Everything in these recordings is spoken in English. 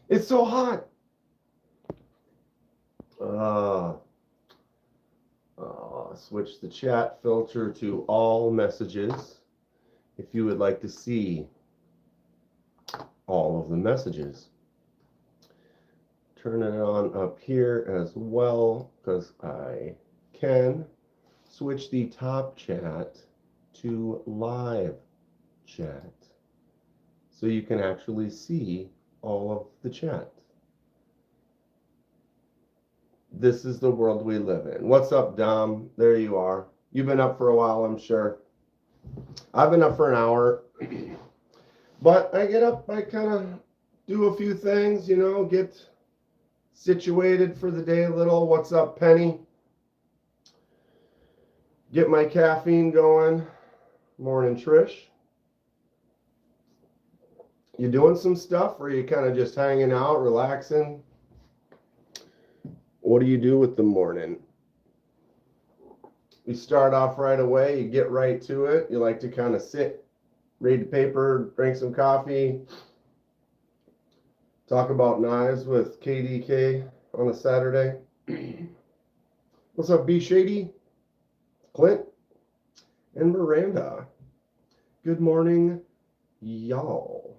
It's so hot. Switch the chat filter to all messages if you would like to see all of the messages. Turn it on up here as well because I can. Switch the top chat to live chat so you can actually see all of the chat. This is the world we live in. What's up, Dom? There you are. You've been up for a while, I'm sure. I've been up for an hour. But I get up, I kind of do a few things, you know, get situated for the day a little. What's up, Penny? Get my caffeine going. Morning, Trish. You doing some stuff, or are you kind of just hanging out, relaxing? What do you do with the morning? You start off right away, you get right to it. You like to kind of sit, read the paper, drink some coffee, talk about knives with KDK on a Saturday. What's up, B Shady, Clint, and Miranda? Good morning, y'all.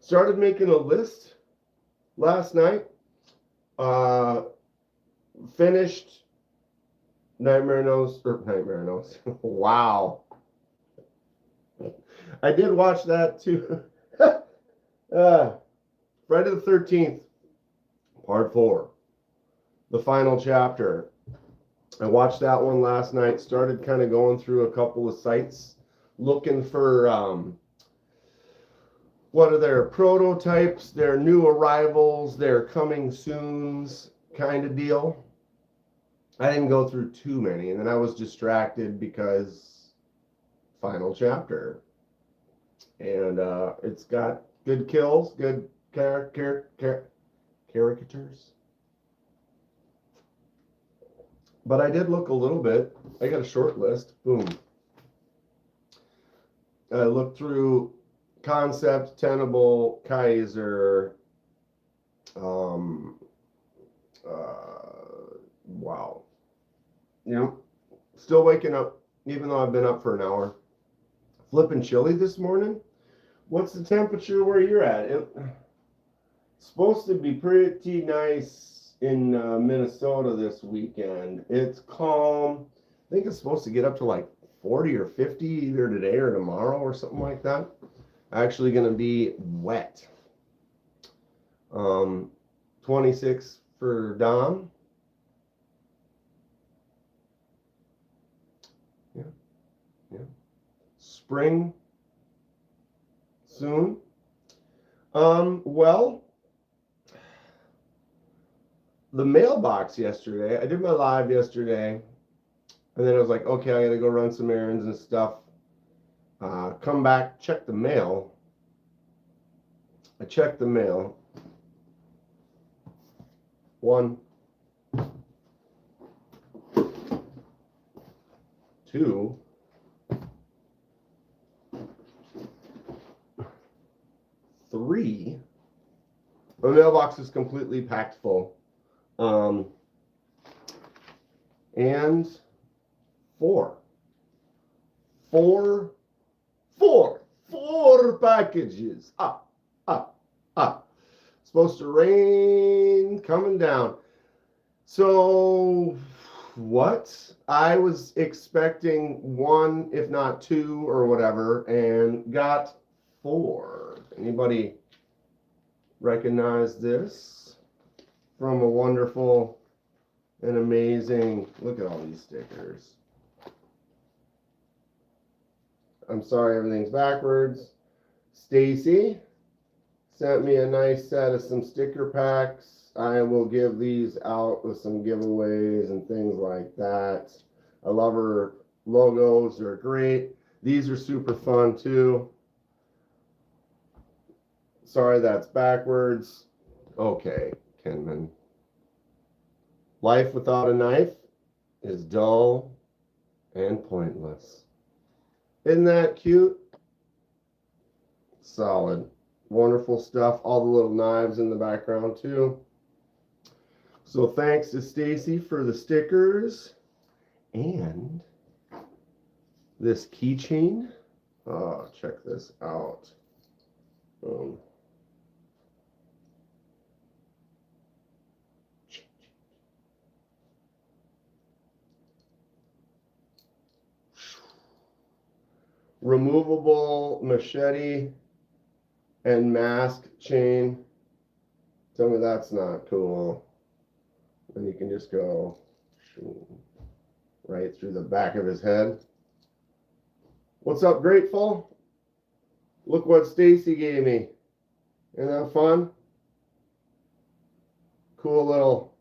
Started making a list last night. Finished Nightmare Nose. Wow. I did watch that too. Friday the 13th, part 4. The final chapter. I watched that one last night. Started kind of going through a couple of sites looking for what are their prototypes, their new arrivals, their coming soons kind of deal. I didn't go through too many, and then I was distracted because final chapter. And it's got good kills, good caricatures. But I did look a little bit. I got a short list. Boom. I looked through Concept, Tenable, Kaiser. Wow. Yeah. Still waking up, even though I've been up for an hour. Flipping chilly this morning. What's the temperature where you're at? It's supposed to be pretty nice in Minnesota this weekend. It's calm. I think it's supposed to get up to like 40 or 50 either today or tomorrow or something like that. Actually going to be wet. 26 for Dom. Yeah. Spring soon. Well, the mailbox yesterday, I did my live yesterday, and then I was like, okay, I gotta go run some errands and stuff. Come back, check the mail. I checked the mail. 1, 2, 3. My mailbox is completely packed full. And 4. 4 packages. Up. Supposed to rain coming down. So what? I was expecting 1, if not 2 or whatever, and got 4. Anybody recognize this from a wonderful and amazing, look at all these stickers. I'm sorry, everything's backwards. Stacy sent me a nice set of some sticker packs. I will give these out with some giveaways and things like that. I love her logos. They're great. These are super fun too. Sorry, that's backwards. Okay, Kenman. Life without a knife is dull and pointless. Isn't that cute? Solid. Wonderful stuff. All the little knives in the background too. So thanks to Stacy for the stickers and this keychain. Oh, check this out. Boom. Removable machete and mask chain. Tell me that's not cool. And you can just go right through the back of his head. What's up, Grateful? Look what Stacy gave me. Isn't that fun? Cool little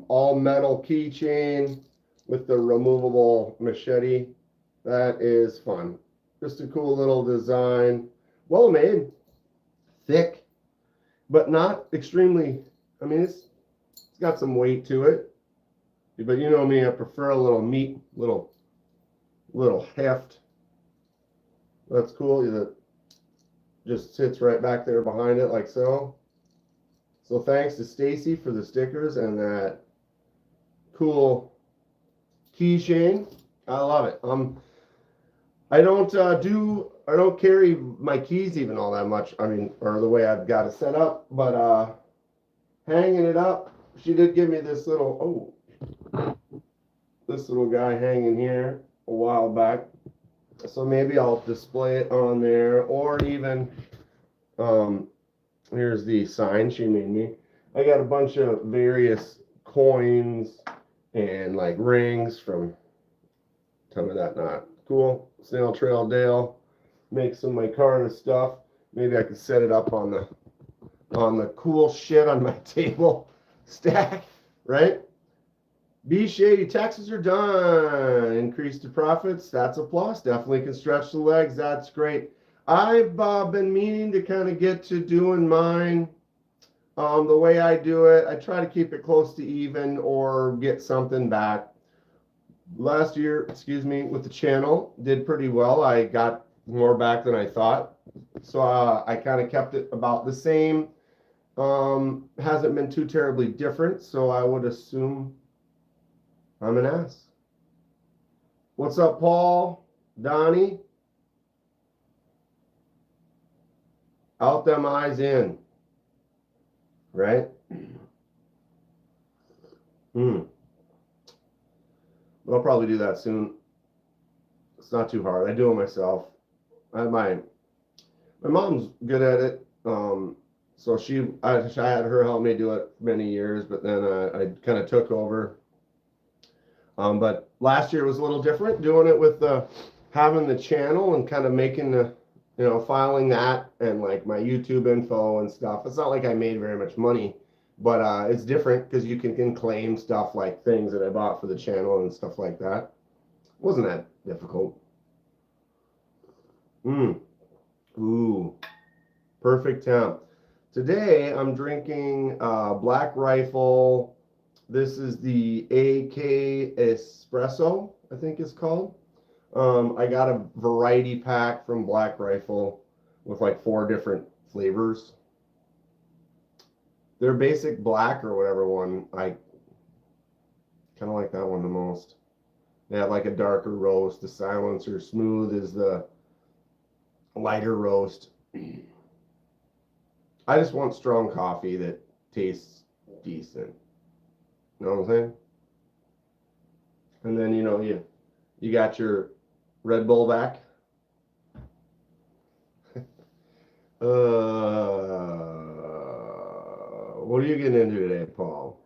all metal keychain with the removable machete. That is fun. Just a cool little design. Well made. Thick, but not extremely. I mean, it's got some weight to it. But you know me, I prefer a little meat, little heft. That's cool. That just sits right back there behind it like so. So thanks to Stacy for the stickers and that cool keychain. I love it. I don't carry my keys even all that much. I mean, or the way I've got it set up, but hanging it up, she did give me this little guy hanging here a while back. So maybe I'll display it on there, or even here's the sign she made me. I got a bunch of various coins and like rings from, tell me that not cool. Snail Trail Dale, make some of my Carter stuff. Maybe I could set it up on the cool shit on my table stack, right? Be shady. Taxes are done. Increase the profits. That's a plus. Definitely can stretch the legs. That's great. I've been meaning to kind of get to doing mine the way I do it. I try to keep it close to even or get something back. Last year, with the channel, did pretty well. I got more back than I thought. So I kind of kept it about the same. Hasn't been too terribly different. So I would assume I'm an ass. What's up, Paul? Donnie? Out them eyes in. Right? I'll probably do that soon. It's not too hard. I do it myself. My mom's good at it. So I had her help me do it for many years, but then I kind of took over. But last year was a little different, doing it with having the channel and kind of making the, filing that and like my YouTube info and stuff. It's not like I made very much money, but it's different because you can claim stuff like things that I bought for the channel and stuff like that. It wasn't that difficult. Ooh, perfect temp. Today I'm drinking Black Rifle. This is the AK Espresso, I think it's called. I got a variety pack from Black Rifle with like 4 different flavors. Their basic black or whatever one, I kind of like that one the most. They have like a darker roast. The silencer smooth is the lighter roast. I just want strong coffee that tastes decent. You know what I'm saying? And then, you got your Red Bull back. What are you getting into today, Paul?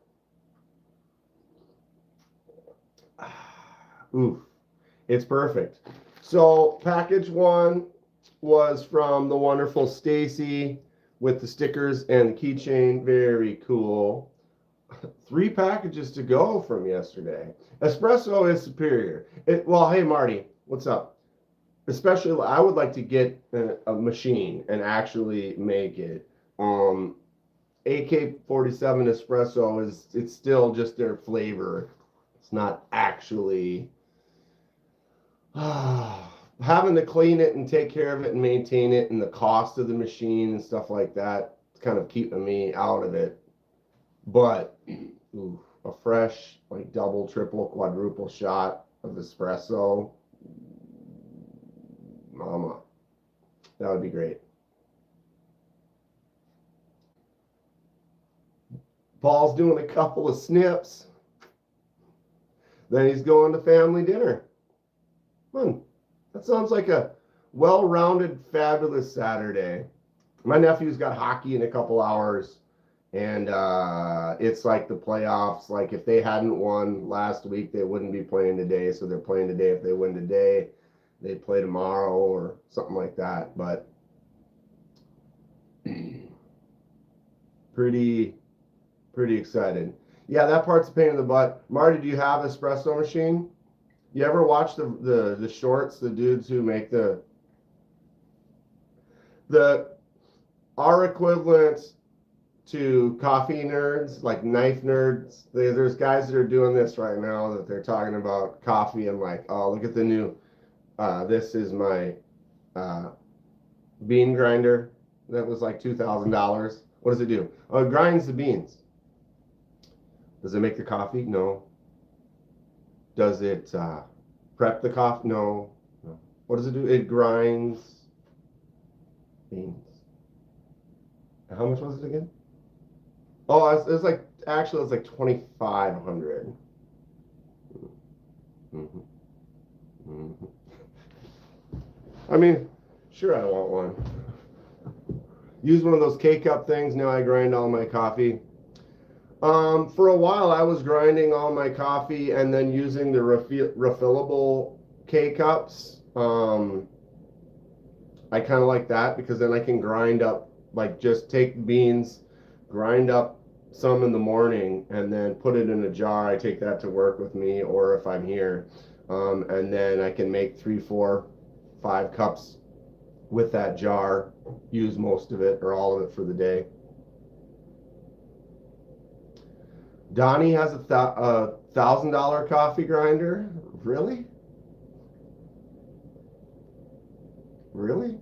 Oof. It's perfect. So package 1 was from the wonderful Stacy with the stickers and the keychain. Very cool. 3 packages to go from yesterday. Espresso is superior. Well, hey, Marty, what's up? Especially, I would like to get a machine and actually make it. AK-47 Espresso it's still just their flavor. It's not actually having to clean it and take care of it and maintain it, and the cost of the machine and stuff like that, it's kind of keeping me out of it. But ooh, a fresh, like double, triple, quadruple shot of espresso, mama, that would be great. Paul's doing a couple of snips. Then he's going to family dinner. That sounds like a well-rounded, fabulous Saturday. My nephew's got hockey in a couple hours, and it's like the playoffs. Like if they hadn't won last week, they wouldn't be playing today. So they're playing today. If they win today, they play tomorrow or something like that. But pretty excited. Yeah, that part's a pain in the butt. Marty, do you have an espresso machine? You ever watch the shorts, the dudes who make the our equivalent to coffee nerds, like knife nerds? There's guys that are doing this right now that they're talking about coffee and like, oh, look at the new, this is my bean grinder that was like $2,000. What does it do? Oh, it grinds the beans. Does it make the coffee? No. Does it prep the coffee? No. What does it do? It grinds beans. How much was it again? Oh, it's like, actually, it's like 2,500. Mm-hmm. Mm-hmm. I mean, sure, I want one. Use one of those K-cup things. Now I grind all my coffee. For a while, I was grinding all my coffee and then using the refillable K-cups. I kind of like that because then I can grind up, like just take beans, grind up some in the morning, and then put it in a jar. I take that to work with me, or if I'm here, and then I can make 3, 4, 5 cups with that jar, use most of it or all of it for the day. Donnie has a $1,000 coffee grinder. Really? Really?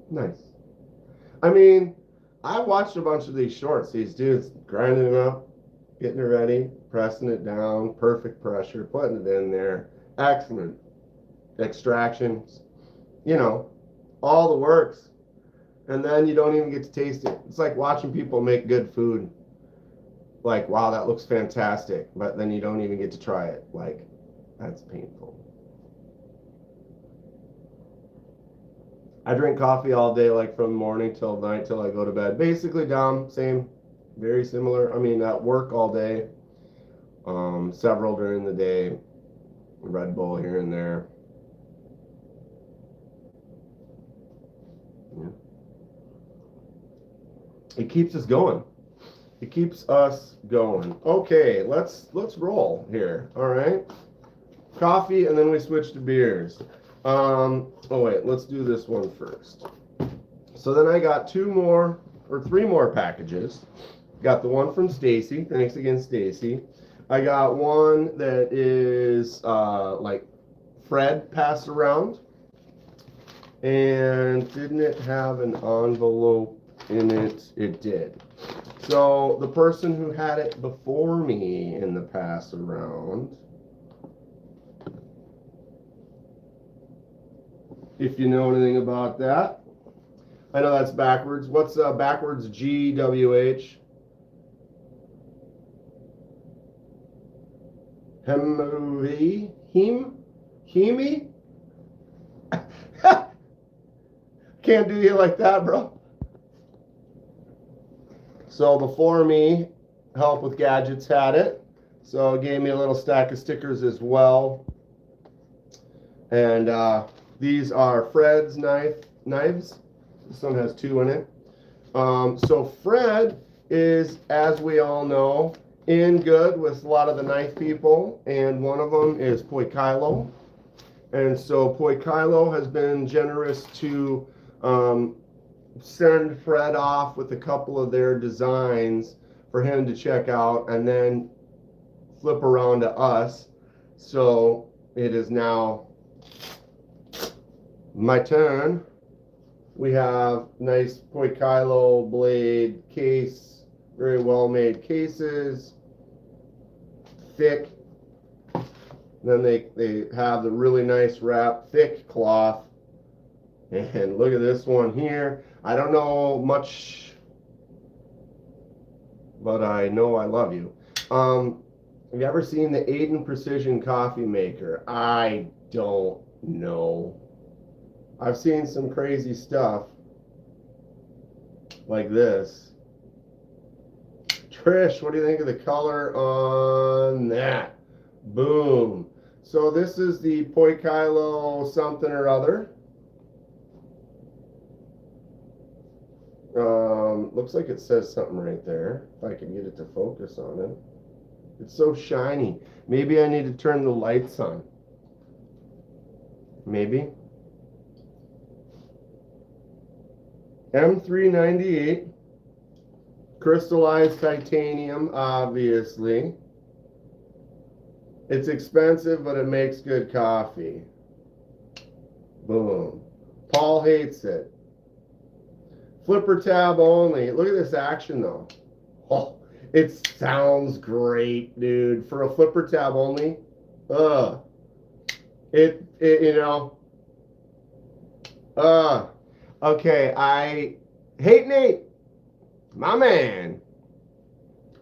Nice. I mean, I watched a bunch of these shorts. These dudes grinding it up, getting it ready, pressing it down, perfect pressure, putting it in there. Excellent extractions. You know, all the works. And then you don't even get to taste it. It's like watching people make good food. Like, wow, that looks fantastic. But then you don't even get to try it. Like, that's painful. I drink coffee all day, like from morning till night till I go to bed. Basically, Dom, same, very similar. I mean, at work all day, several during the day, Red Bull here and there. Yeah. It keeps us going. It keeps us going. Okay, let's roll here. All right, coffee, and then we switch to beers. Oh wait, let's do this one first. So then I got 3 more packages. Got the one from Stacy. Thanks again, Stacy. I got one that is like Fred passed around, and didn't it have an envelope in it? It did. So the person who had it before me in the pass around, if you know anything about that. I know that's backwards. What's backwards? GWH? Hemi? Can't do you like that, bro. So before me, Help with Gadgets had it. So it gave me a little stack of stickers as well. And these are Fred's knives. This one has 2 in it. So Fred is, as we all know, in good with a lot of the knife people, and one of them is Poily. And so Poily has been generous to send Fred off with a couple of their designs for him to check out, and then flip around to us. So it is now my turn. We have nice Poily blade case, very well made cases, thick. Then they have the really nice wrap, thick cloth. And look at this one here. I don't know much, but I know I love you. Have you ever seen the Aiden Precision Coffee Maker? I don't know. I've seen some crazy stuff like this. Trish, what do you think of the color on that? Boom. So this is the Poily something or other. Looks like it says something right there. If I can get it to focus on it. It's so shiny. Maybe I need to turn the lights on. Maybe. M398. Crystallized titanium, obviously. It's expensive, but it makes good coffee. Boom. Paul hates it. Flipper tab only. Look at this action, though. Oh, it sounds great, dude. For a flipper tab only, you know, okay, I hate Nate, my man.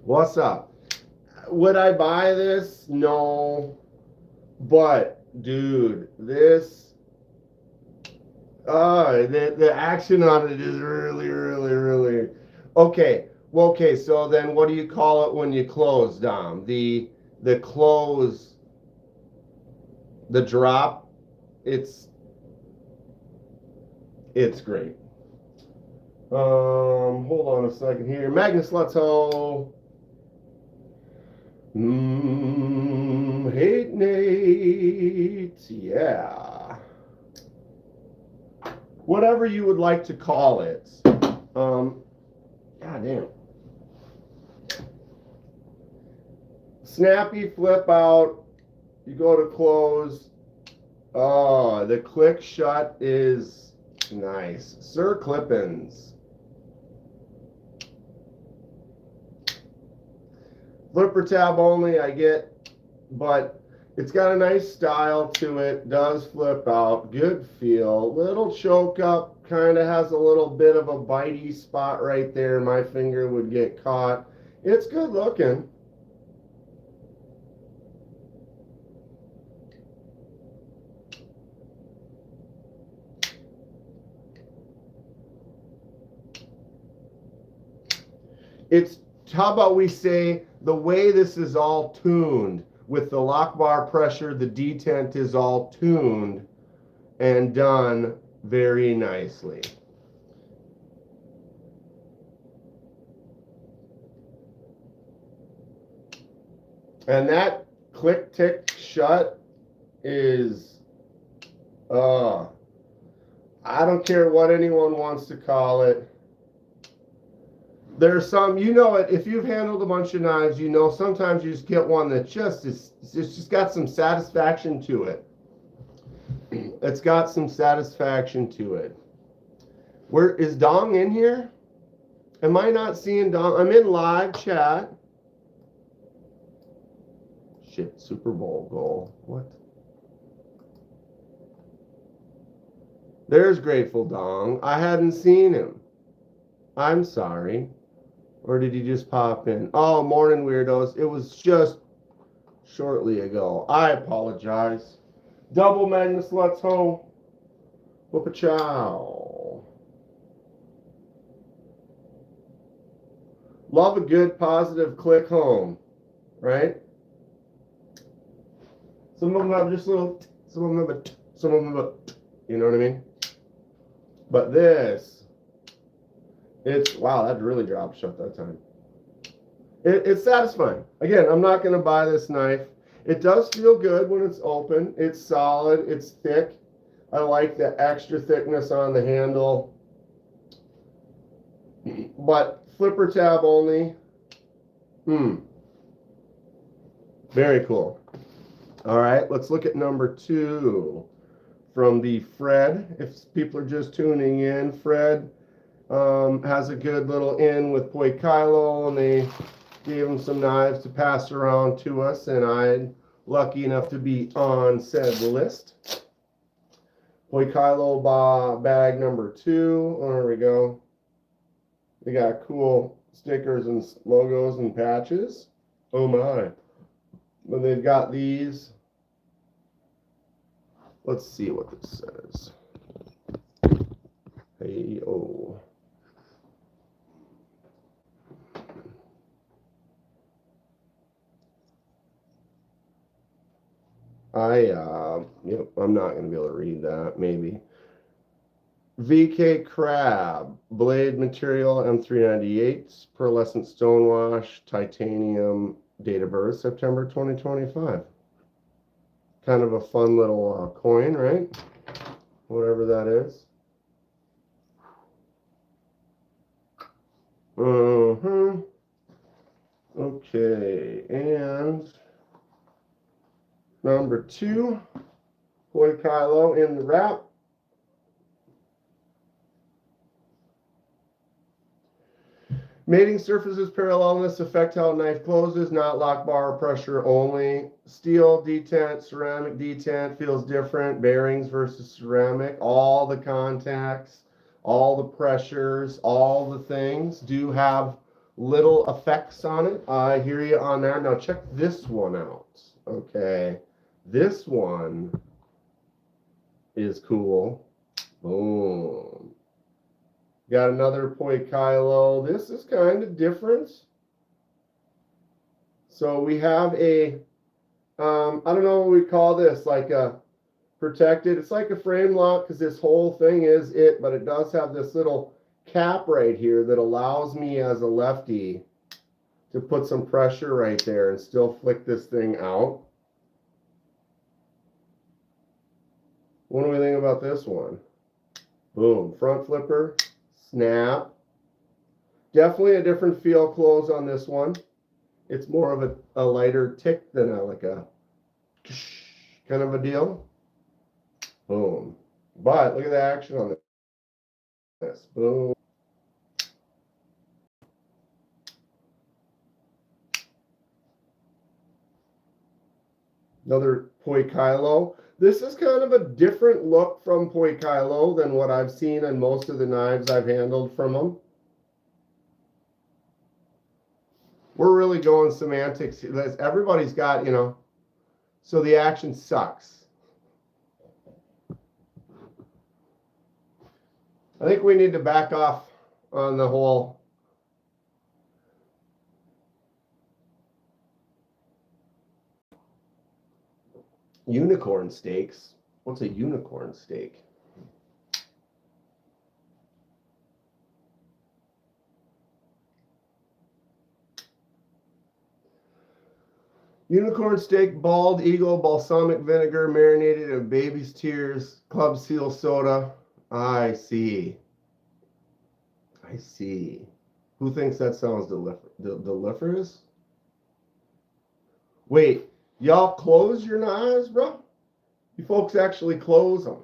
What's up? Would I buy this? No, but dude, this, the action on it is really okay. Well, okay, so then what do you call it when you close, Dom? The close, the drop, it's great. Hold on a second here. Magnus Lutto. Hate Nate. Yeah. Whatever you would like to call it. God damn. Snappy flip out. You go to close. Oh, the click shut is nice. Sir Clippins. Flipper tab only, I get, but it's got a nice style to it. Does flip out. Good feel. Little choke up. Kind of has a little bit of a bitey spot right there. My finger would get caught. It's good looking. It's, how about we say, the way this is all tuned with the lock bar pressure, the detent is all tuned and done very nicely. And that click tick shut is, I don't care what anyone wants to call it. There's some, you know it, if you've handled a bunch of knives, you know sometimes you just get one that just is, it's just got some satisfaction to it. It's got some satisfaction to it. Where is Dong in here? Am I not seeing Dong? I'm in live chat. Shit, Super Bowl goal. What? There's Grateful Dong. I hadn't seen him. I'm sorry. Or did he just pop in? Oh, morning, weirdos. It was just shortly ago. I apologize. Double Magnus Lutto. Whoop-a-chow. Love a good positive click home, right? Some of them have just little, some of them have a, you know what I mean? But this, it's, wow, that really dropped shut that time. It's satisfying. Again, I'm not going to buy this knife. It does feel good when it's open. It's solid. It's thick. I like the extra thickness on the handle. But flipper tab only. Very cool. All right, let's look at number 2 from the Fred. If people are just tuning in, Fred has a good little in with Poily, and they gave him some knives to pass around to us, and I'm lucky enough to be on said list. Poily bag number 2. Oh, there we go. They got cool stickers and logos and patches. Oh my. But they've got these. Let's see what this says. Hey, oh. I'm not going to be able to read that, maybe. VK Crab, blade material M398, pearlescent stonewash, titanium, date of birth, September 2025. Kind of a fun little coin, right? Whatever that is. Okay, and number 2, Poily in the wrap. Mating surfaces parallelness affect how knife closes, not lock bar pressure only. Steel detent, ceramic detent feels different. Bearings versus ceramic. All the contacts, all the pressures, all the things do have little effects on it. I hear you on that. Now check this one out. Okay, this one is cool. Boom. Got another Poily. This is kind of different. So we have a, I don't know what we call this, like a protected, it's like a frame lock because this whole thing is it, but it does have this little cap right here that allows me as a lefty to put some pressure right there and still flick this thing out. What do we think about this one? Boom, front flipper. Snap. Definitely a different feel close on this one. It's more of a lighter tick than like a kind of a deal. Boom. But look at the action on this. Boom. Another Poily. This is kind of a different look from Poily than what I've seen in most of the knives I've handled from them. We're really going semantics. Everybody's got, so the action sucks. I think we need to back off on the whole unicorn steaks. What's a unicorn steak? Unicorn steak, bald eagle, balsamic vinegar, marinated in baby's tears, club seal soda. I see. I see. Who thinks that sounds delicious? Wait, y'all close your knives, bro? You folks actually close them.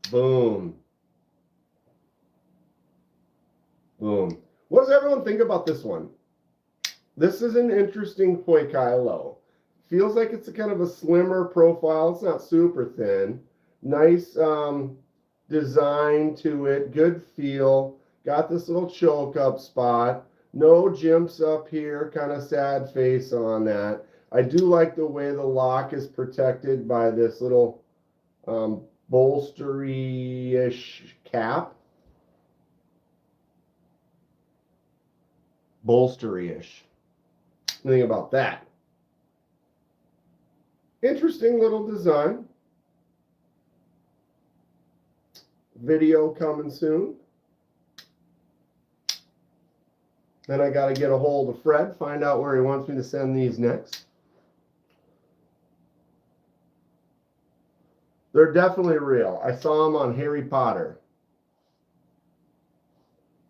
Boom. Boom. What does everyone think about this one? This is an interesting Poily. Feels like it's a kind of a slimmer profile. It's not super thin. Nice design to it. Good feel. Got this little choke up spot. No jimps up here. Kind of sad face on that. I do like the way the lock is protected by this little bolstery-ish cap. Bolstery-ish. Think about that. Interesting little design. Video coming soon. Then I got to get a hold of Fred, find out where he wants me to send these next. They're definitely real. I saw them on Harry Potter.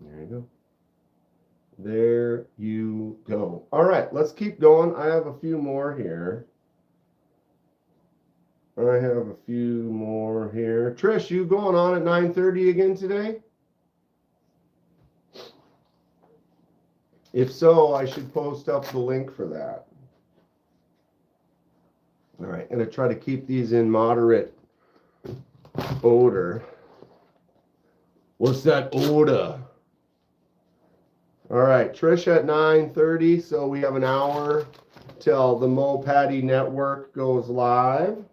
There you go. There you go. All right, let's keep going. I have a few more here. Trish, you going on at 9:30 again today? If so, I should post up the link for that. All right, I'm going to try to keep these in moderate odor. What's that odor? All right, Trish at 9:30, so we have an hour till the Mo Patty Network goes live.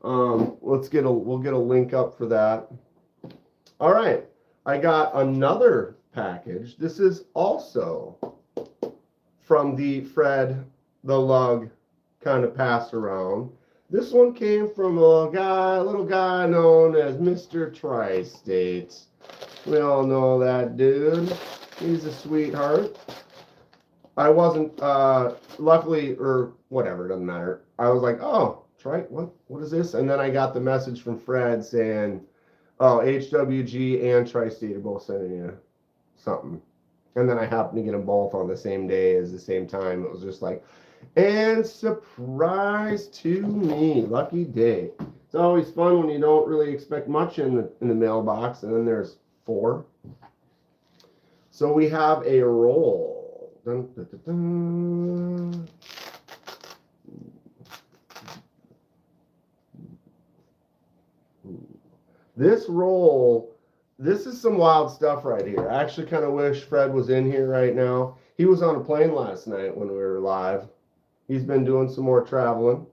We'll get a link up for that. All right, I got another package. This is also from the Fred the Lug kind of pass around. This one came from a little guy known as Mr. Tri-State. We all know that dude. He's a sweetheart. I wasn't, luckily, or whatever, doesn't matter. I was like, oh, what is this? And then I got the message from Fred saying, oh, HWG and Tri-State are both sending you something. And then I happened to get them both on the same day as the same time. It was just like, and surprise to me, lucky day. It's always fun when you don't really expect much in the mailbox, and then there's 4. So we have a roll. Dun, dun, dun, dun. This roll, this is some wild stuff right here. I actually kind of wish Fred was in here right now. He was on a plane last night when we were live. He's been doing some more traveling.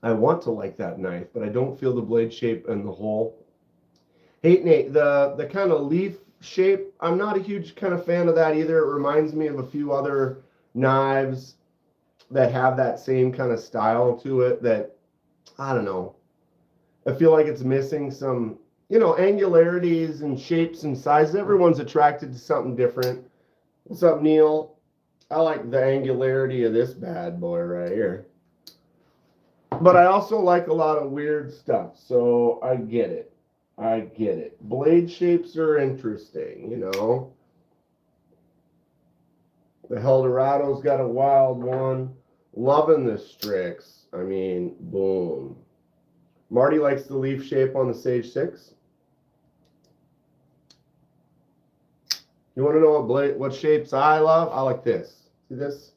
I want to like that knife, but I don't feel the blade shape and the hole. Hey, Nate, the kind of leaf shape, I'm not a huge kind of fan of that either. It reminds me of a few other knives that have that same kind of style to it that, I don't know. I feel like it's missing some, angularities and shapes and sizes. Everyone's attracted to something different. What's up, Neil? I like the angularity of this bad boy right here. But I also like a lot of weird stuff, so I get it. Blade shapes are interesting, The Heldorado's got a wild one. Loving the Strix. I mean, boom. Marty likes the leaf shape on the Sage 6. You want to know what shapes I love? I like this. See this?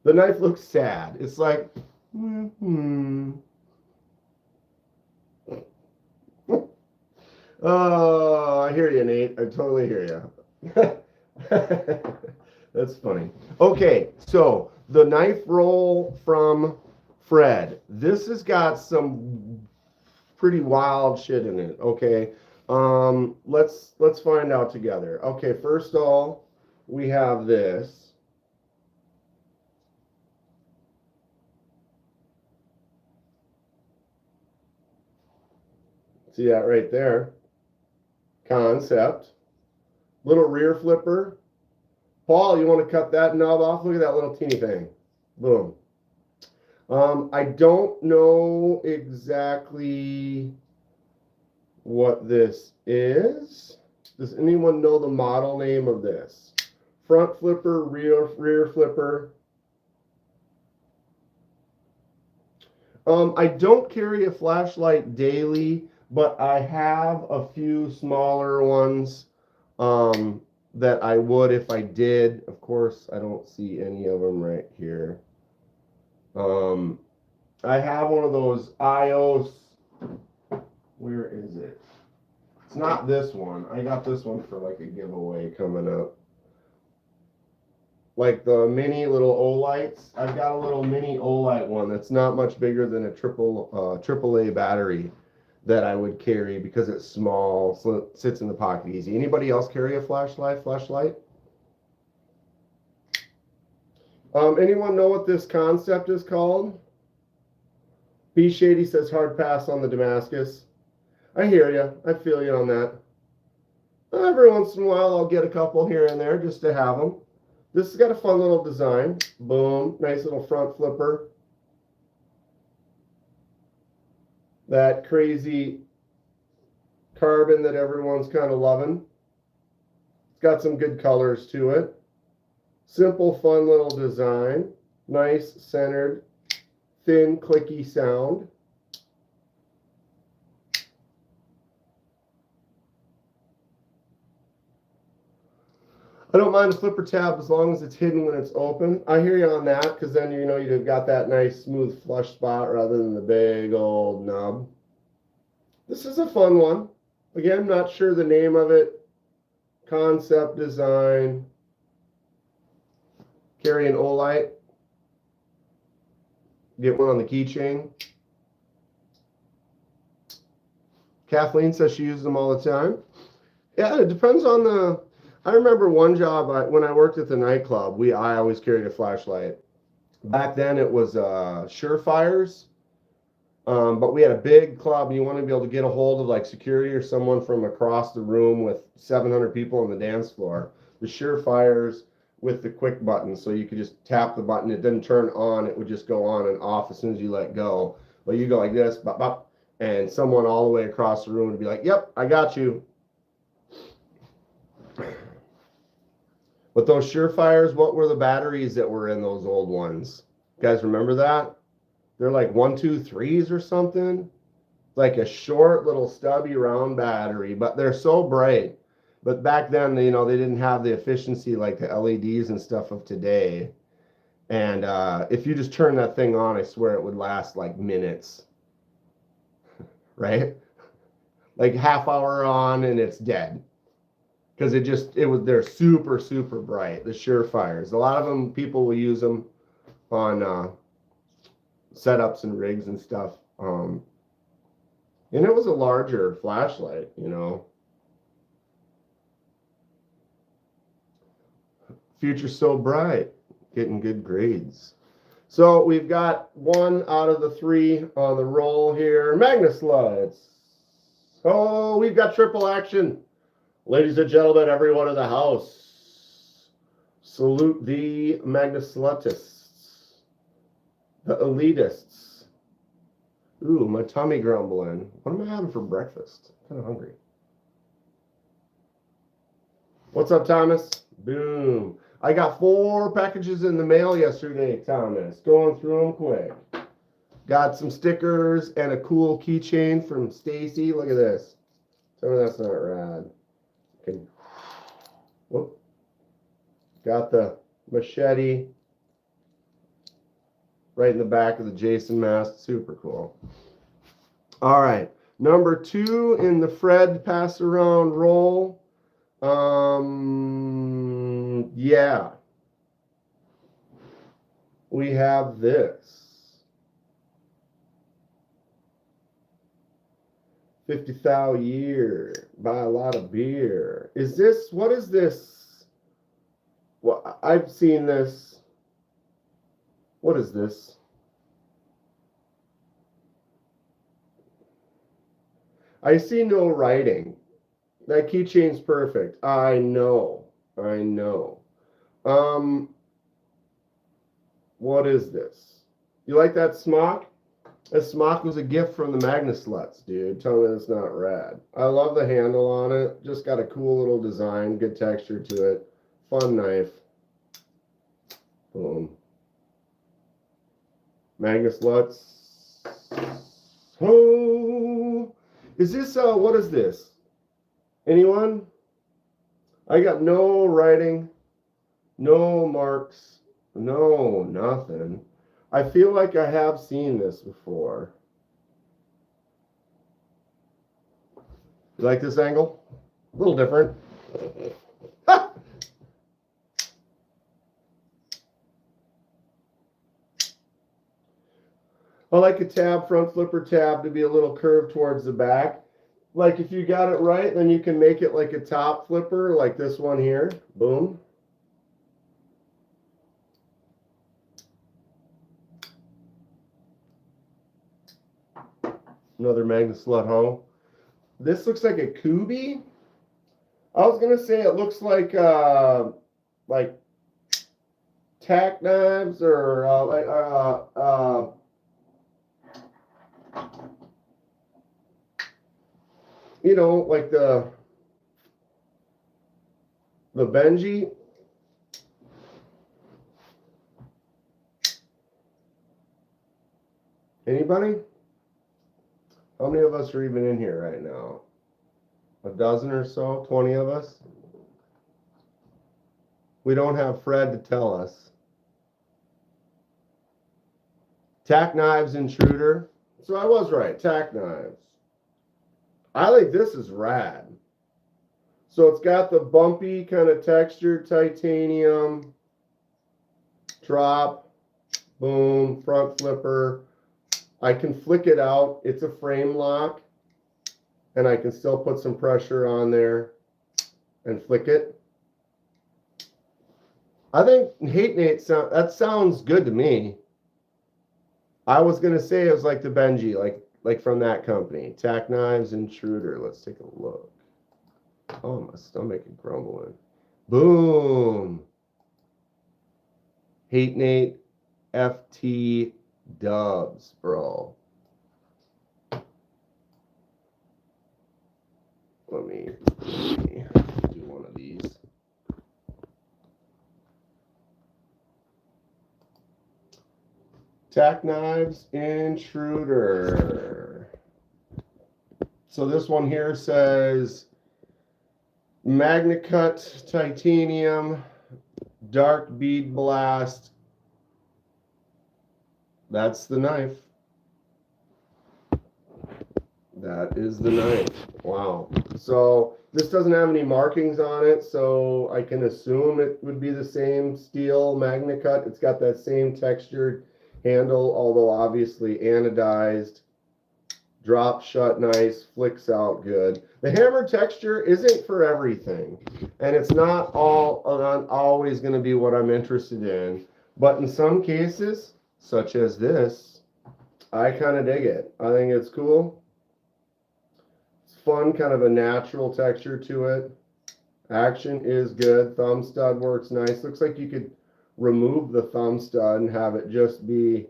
The knife looks sad. It's like, Oh, I hear you, Nate. I totally hear you. That's funny. Okay, so the knife roll from Fred. This has got some pretty wild shit in it. Okay, let's find out together. Okay, first of all, we have this. See that right there? Concept. Little rear flipper. Paul, you want to cut that knob off? Look at that little teeny thing. Boom. I don't know exactly what this is. Does anyone know the model name of this? Front flipper, rear flipper. I don't carry a flashlight daily, but I have a few smaller ones that I would if I did. Of course, I don't see any of them right here. I have one of those iOS. Where is it? It's not this one. I got this one for like a giveaway coming up. Like the mini little Olights. I've got a little mini Olight one that's not much bigger than a AAA battery that I would carry because it's small, so it sits in the pocket easy. Anybody else carry a flashlight? Anyone know what this concept is called? B Shady says hard pass on the Damascus. I hear you. I feel you on that. Every once in a while, I'll get a couple here and there just to have them. This has got a fun little design. Boom. Nice little front flipper. That crazy carbon that everyone's kind of loving. It's got some good colors to it. Simple, fun little design. Nice, centered, thin, clicky sound. I don't mind the flipper tab as long as it's hidden when it's open. I hear you on that, because then you know you've got that nice smooth flush spot rather than the big old nub. This is a fun one. Again, not sure the name of it. Concept design. Carry an Olight. Get one on the keychain. Kathleen says she uses them all the time. Yeah, it depends on the... I remember one job when I worked at the nightclub, I always carried a flashlight. Back then it was Surefires, but we had a big club and you wanted to be able to get a hold of like security or someone from across the room with 700 people on the dance floor. The Surefires with the quick button, so you could just tap the button. It didn't turn on, it would just go on and off as soon as you let go. But you go like this, bop, bop, and someone all the way across the room would be like, yep, I got you. But those Surefires, what were the batteries that were in those old ones? You guys remember that? They're like 123s or something. Like a short little stubby round battery, but they're so bright. But back then, you know, they didn't have the efficiency like the LEDs and stuff of today. And if you just turn that thing on, I swear it would last like minutes. Right? Like half hour on and it's dead. Because they're super, super bright, the Surefires. A lot of them, people will use them on setups and rigs and stuff. And it was a larger flashlight, you know. Future's so bright, getting good grades. So we've got one out of the three on the roll here. Magnasluts. Oh, we've got triple action. Ladies and gentlemen, everyone in the house, salute the Magnaslutists, the elitists. Ooh, my tummy grumbling. What am I having for breakfast? I'm kind of hungry. What's up, Thomas? Boom. I got 4 packages in the mail yesterday, Thomas. Going through them quick. Got some stickers and a cool keychain from Stacy. Look at this. Tell me that's not rad. Okay. Whoop. Got the machete right in the back of the Jason mask. Super cool. All right. Number 2 in the Fred pass around roll. Yeah. We have this. 50 thou year, buy a lot of beer. What is this? Well, I've seen this. What is this? I see no writing. That keychain's perfect. I know. What is this? You like that smock? That smock was a gift from the Magnasluts, dude. Tell me that's not rad. I love the handle on it. Just got a cool little design, good texture to it. Fun knife. Boom. Magnasluts. Oh, is this, what is this? Anyone? I got no writing, no marks, no nothing. I feel like I have seen this before. You like this angle? A little different. I like a tab, front flipper tab, to be a little curved towards the back. Like if you got it right, then you can make it like a top flipper, like this one here. Boom. Another Magnaslut hoe. This looks like a Kubi. I was gonna say it looks like Tac Knives or you know, like the Benji. Anybody? How many of us are even in here right now? A dozen or so? 20 of us? We don't have Fred to tell us. Tac Knives Intruder. So I was right. Tac Knives. I think this is rad. So it's got the bumpy kind of textured titanium drop, boom, front flipper. I can flick it out. It's a frame lock, and I can still put some pressure on there and flick it. I think Hate Nate that sounds good to me. I was gonna say it was like the Benji, like from that company. Tac Knives Intruder. Let's take a look. Oh, my stomach is grumbling. Boom. Hate Nate FT dubs, bro. Let me do one of these. Tac Knives Intruder. So this one here says MagnaCut titanium, dark bead blast. That's the knife. That is the knife. Wow. So this doesn't have any markings on it, so I can assume it would be the same steel MagnaCut. It's got that same textured handle, although obviously anodized. Drop shut nice, flicks out good. The hammer texture isn't for everything, and it's not always going to be what I'm interested in. But in some cases, such as this, I kind of dig it. I think it's cool. It's fun, kind of a natural texture to it. Action is good. Thumb stud works nice. Looks like you could remove the thumb stud and have it just be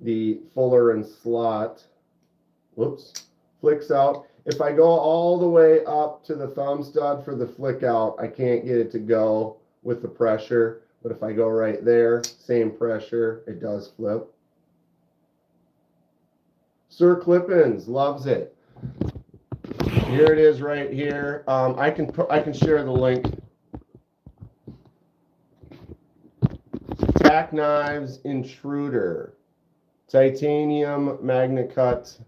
the fuller and slot. Whoops, flicks out. If I go all the way up to the thumb stud for the flick out, I can't get it to go with the pressure. But if I go right there, same pressure, it does flip. Sir Clippins loves it. Here it is right here. I can share the link. Tac Knives Intruder, titanium MagnaCut.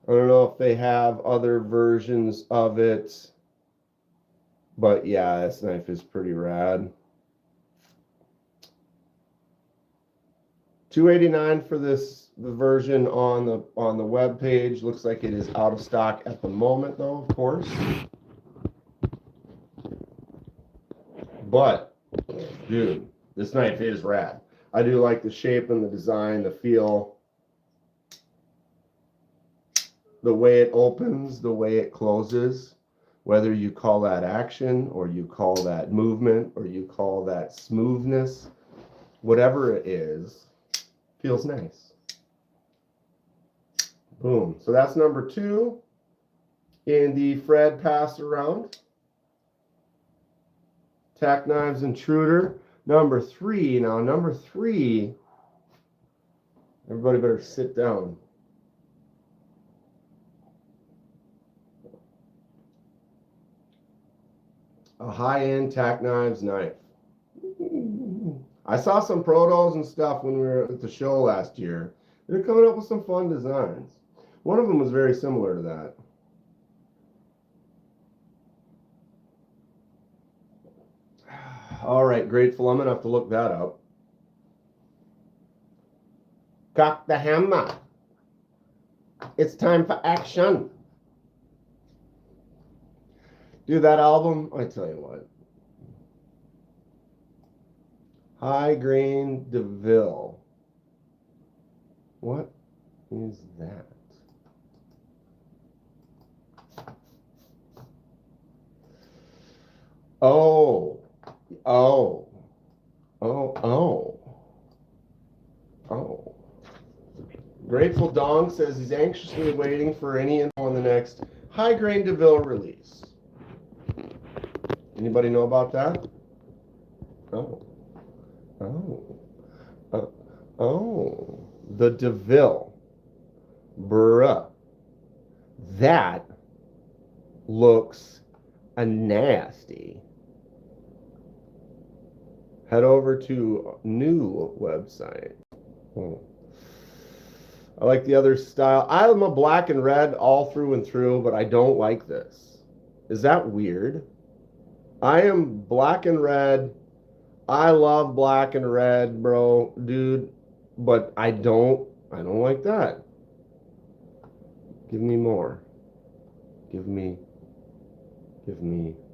I don't know if they have other versions of it, but yeah, this knife is pretty rad. $289 for the version on the web page. Looks like it is out of stock at the moment, though, of course. But dude, this knife is rad. I do like the shape and the design, the feel. The way it opens, the way it closes, whether you call that action or you call that movement or you call that smoothness, whatever it is, feels nice. Boom. So that's number 2 in the Fred pass around. Tac Knives Intruder. Number 3. Now, number 3, everybody better sit down. A high-end Tac Knives knife. I saw some protos and stuff when we were at the show last year. They're coming up with some fun designs. One of them was very similar to that. All right, grateful. I'm going to have to look that up. Cock the hammer. It's time for action. Dude, that album, I tell you what. High Grain DeVille. What is that? Oh. Grateful Dong says he's anxiously waiting for any info on the next high grain DeVille release. Anybody know about that? Oh. Oh. The DeVille. Bruh. That looks nasty. Head over to new website. Oh. I like the other style. I'm a black and red all through and through, but I don't like this. Is that weird? I am black and red. I love black and red, bro, dude. But I don't like that. Give me more. Give me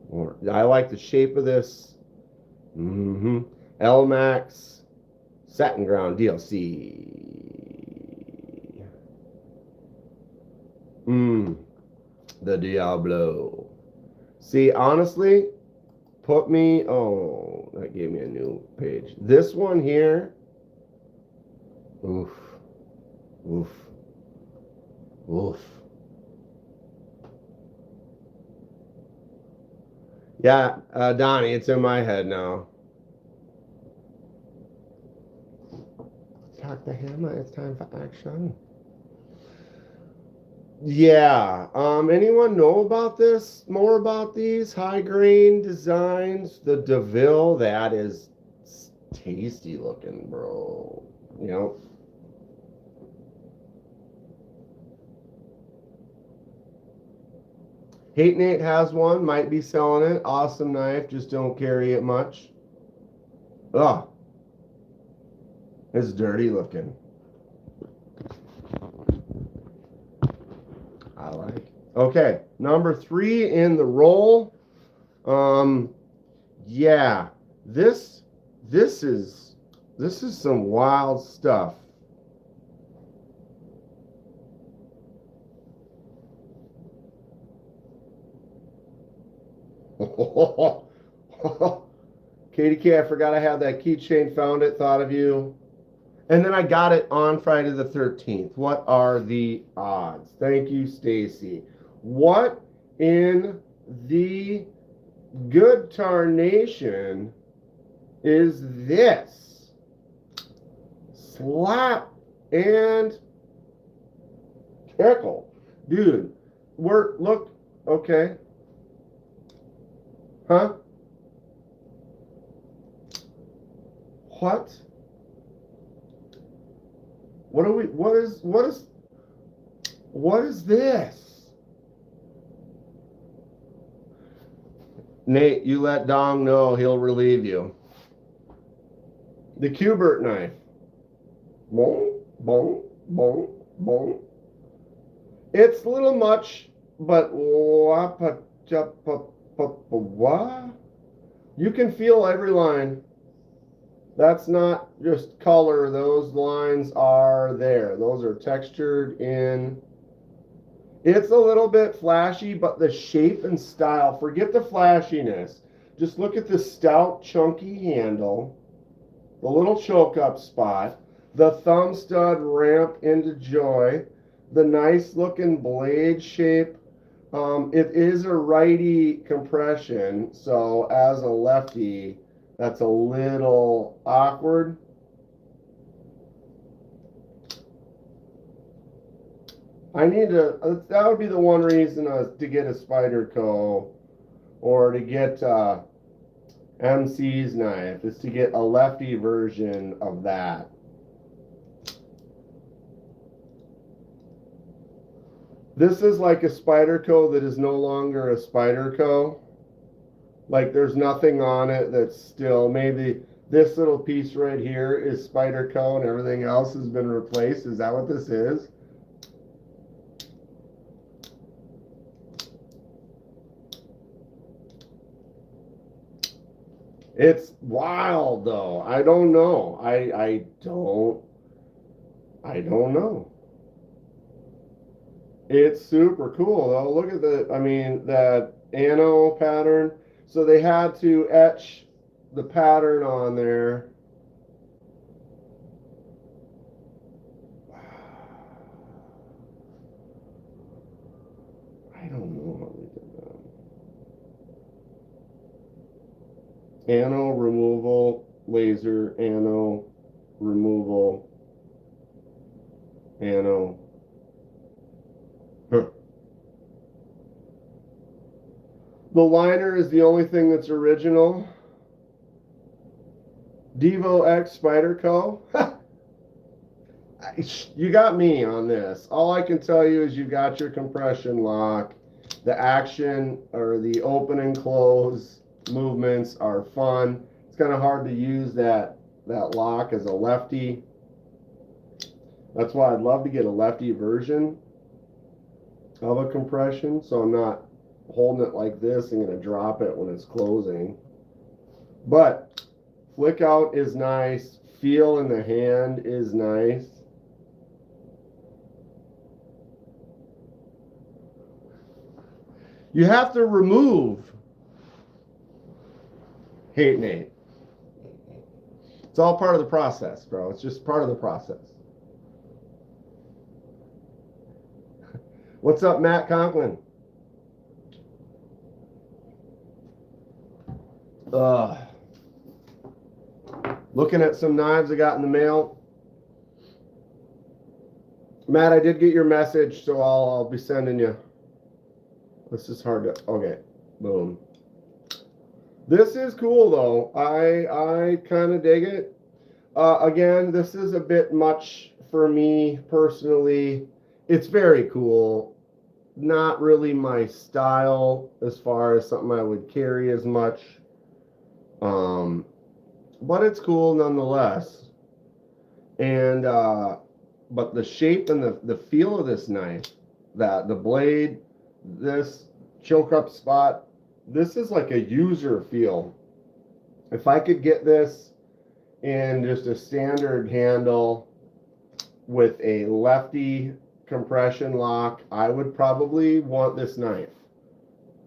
more. I like the shape of this. L-Max Satin Ground DLC. The Diablo. See, honestly, put me... Oh, that gave me a new page. This one here. Oof. Oof. Oof. Yeah, Donnie, it's in my head now. Talk to him. It's time for action. Yeah. Anyone know about this? More about these high grain designs? The DeVille, that is tasty looking, bro. You know. Hate Nate has one. Might be selling it. Awesome knife. Just don't carry it much. Ugh. It's dirty looking. I like. Okay, number 3 in the roll. Yeah, this is some wild stuff. Katie K, I forgot I had that keychain. Found it. Thought of you. And then I got it on Friday the 13th. What are the odds? Thank you, Stacy. What in the good tarnation is this? Slap and tickle. Dude, look, okay. Huh? What? What is this? Nate, you let Dong know, he'll relieve you. The Cubert knife. Boom, boom, boom, boom. It's a little much, but what? You can feel every line. That's not just color. Those lines are there. Those are textured in. It's a little bit flashy, but the shape and style, forget the flashiness. Just look at the stout, chunky handle, the little choke up spot, the thumb stud ramp into joy, the nice looking blade shape. It is a righty compression, so as a lefty, that's a little awkward. I need to, that would be the one reason to get a Spyderco or to get MC's knife, is to get a lefty version of that. This is like a Spyderco that is no longer a Spyderco. Like there's nothing on it that's still, maybe this little piece right here is Spyderco and everything else has been replaced. Is that what this is? It's wild though. I don't know. I don't know. It's super cool though. Look at that ano pattern. So they had to etch the pattern on there. Ano removal, laser, ano removal, ano. Huh. The liner is the only thing that's original. Devo X Spyderco. You got me on this. All I can tell you is you got your compression lock. The action or the open and close movements are fun. It's kind of hard to use that lock as a lefty. That's why I'd love to get a lefty version of a compression, so I'm not holding it like this and going to drop it when it's closing. But flick out is nice. Feel in the hand is nice. You have to remove hate Nate. It's all part of the process, bro. It's just part of the process. What's up, Matt Conklin? Looking at some knives I got in the mail. Matt, I did get your message, so I'll be sending you. This is hard to. Okay, boom. This is cool though. I kind of dig it. Again, this is a bit much for me personally. It's very cool. Not really my style as far as something I would carry as much. But it's cool nonetheless. And but the shape and the feel of this knife, the blade, this choke up spot, this is like a user feel. If I could get this in just a standard handle with a lefty compression lock, I would probably want this knife.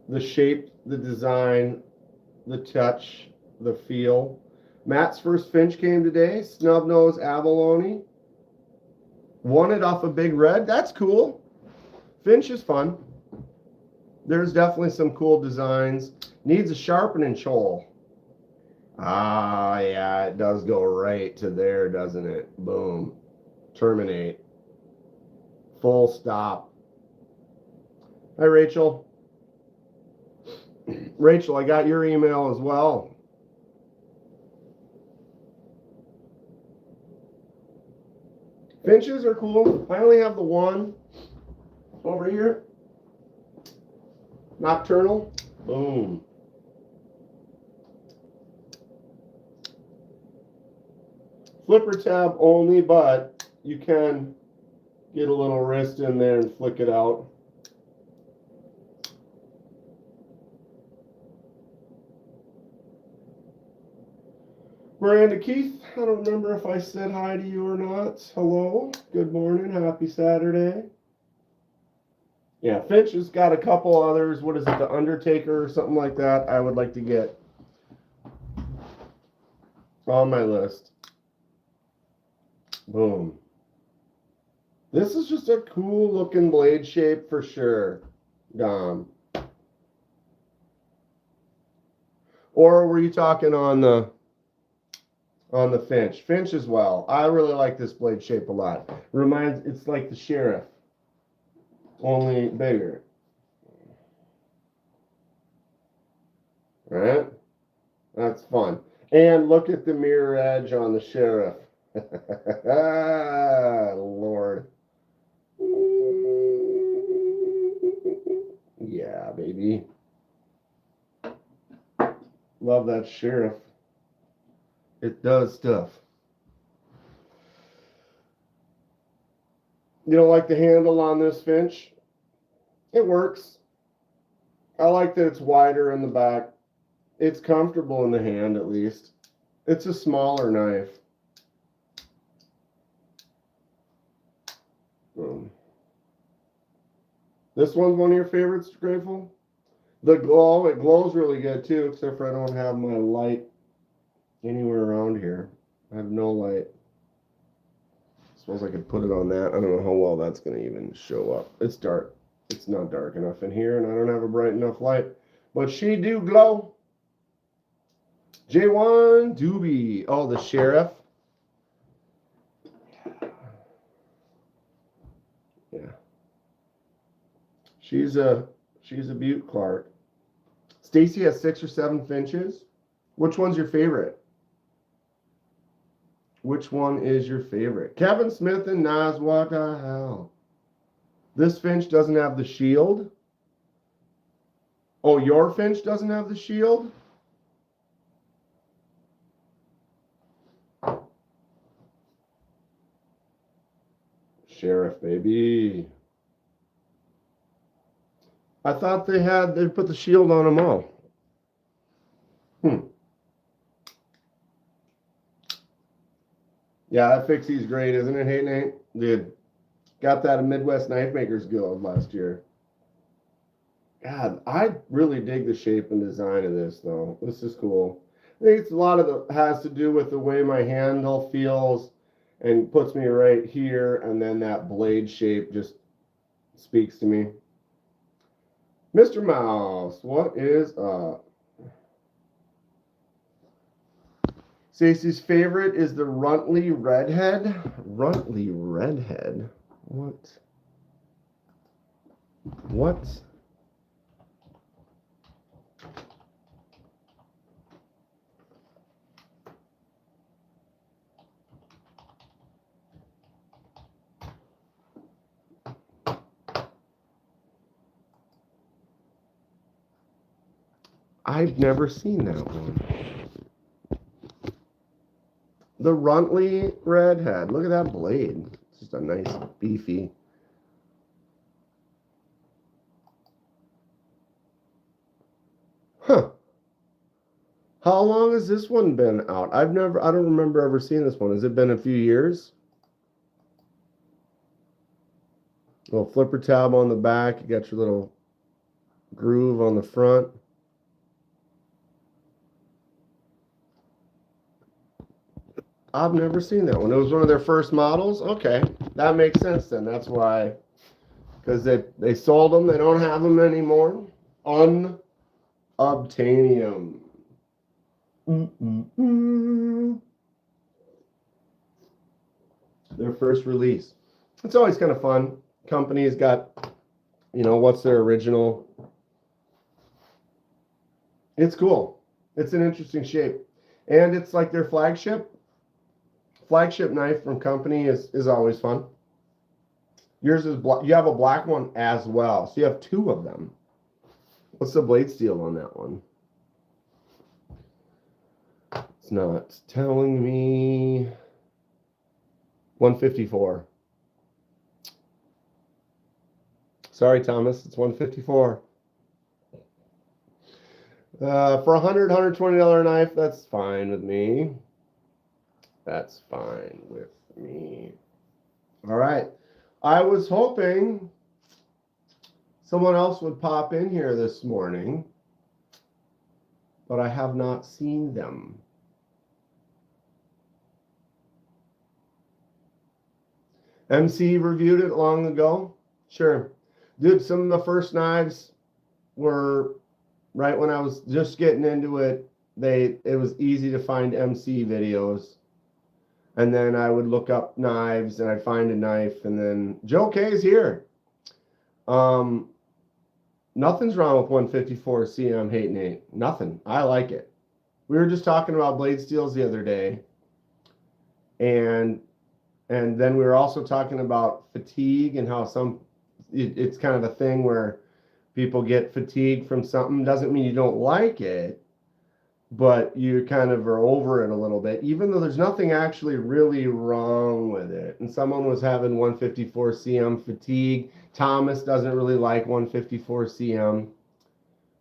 The shape, the design, the touch, the feel. Matt's first finch came today, snub nose abalone. Won it off a big red. That's cool. Finch is fun. There's definitely some cool designs. Needs a sharpening shoal. Ah, yeah, it does go right to there, doesn't it? Boom. Terminate. Full stop. Hi, Rachel. Rachel, I got your email as well. Finches are cool. I only have the one over here. Nocturnal. Boom. Flipper tab only, but you can get a little wrist in there and flick it out. Miranda Keith, I don't remember if I said hi to you or not. Hello, good morning, happy Saturday. Yeah, Finch has got a couple others. What is it, the Undertaker or something like that? I would like to get on my list. Boom. This is just a cool looking blade shape for sure, Dom. Or were you talking on the Finch? Finch as well. I really like this blade shape a lot. It's like the Sheriff, only bigger. Right? That's fun. And look at the mirror edge on the Sheriff. Lord. Yeah, baby. Love that Sheriff. It does stuff. You don't like the handle on this Finch? It works. I like that it's wider in the back. It's comfortable in the hand, at least. It's a smaller knife. This one's one of your favorites, Grateful? The glow, it glows really good too, except for I don't have my light anywhere around here. I have no light. I suppose I could put it on that. I don't know how well that's going to even show up. It's dark. It's not dark enough in here, and I don't have a bright enough light. But she do glow. J1 Doobie. Oh, the sheriff. Yeah. She's a Butte Clark. Stacy has 6 or 7 finches. Which one's your favorite? Which one is your favorite? Kevin Smith and Nas, what the hell? This finch doesn't have the shield. Oh, your finch doesn't have the shield? Sheriff, baby. I thought they put the shield on them all. Yeah, that fixie's great, isn't it? Hey, Nate? Dude, got that at Midwest Knife Makers Guild last year. God, I really dig the shape and design of this, though. This is cool. I think it's a lot of it has to do with the way my handle feels and puts me right here, and then that blade shape just speaks to me. Mr. Mouse, what is up? Stacey's favorite is the Runtley Redhead. Runtley Redhead? What? What? I've never seen that one. The Runtley Redhead. Look at that blade. It's just a nice, beefy. Huh. How long has this one been out? I don't remember ever seeing this one. Has it been a few years? Little flipper tab on the back. You got your little groove on the front. I've never seen that one. It was one of their first models. Okay, that makes sense then. That's why, because they sold them. They don't have them anymore. Unobtainium. Their first release. It's always kind of fun. Company's got, what's their original. It's cool. It's an interesting shape, and it's like their flagship knife from company is always fun. Yours is black. You have a black one as well, so you have 2 of them. What's the blade steel on that one? It's not telling me. 154. Sorry, Thomas. It's 154. For $120 knife, that's fine with me. That's fine with me. All right. I was hoping someone else would pop in here this morning, but I have not seen them. MC reviewed it long ago. Sure. Dude, some of the first knives were right when I was just getting into it. It was easy to find MC videos. And then I would look up knives and I'd find a knife, and then Joe K's here. Nothing's wrong with 154 CM Hate Nate. Nothing. I like it. We were just talking about blade steels the other day. And then we were also talking about fatigue and how it's kind of a thing where people get fatigue from something. Doesn't mean you don't like it, but you kind of are over it a little bit, even though there's nothing actually really wrong with it. And someone was having 154 CM fatigue. Thomas doesn't really like 154 CM.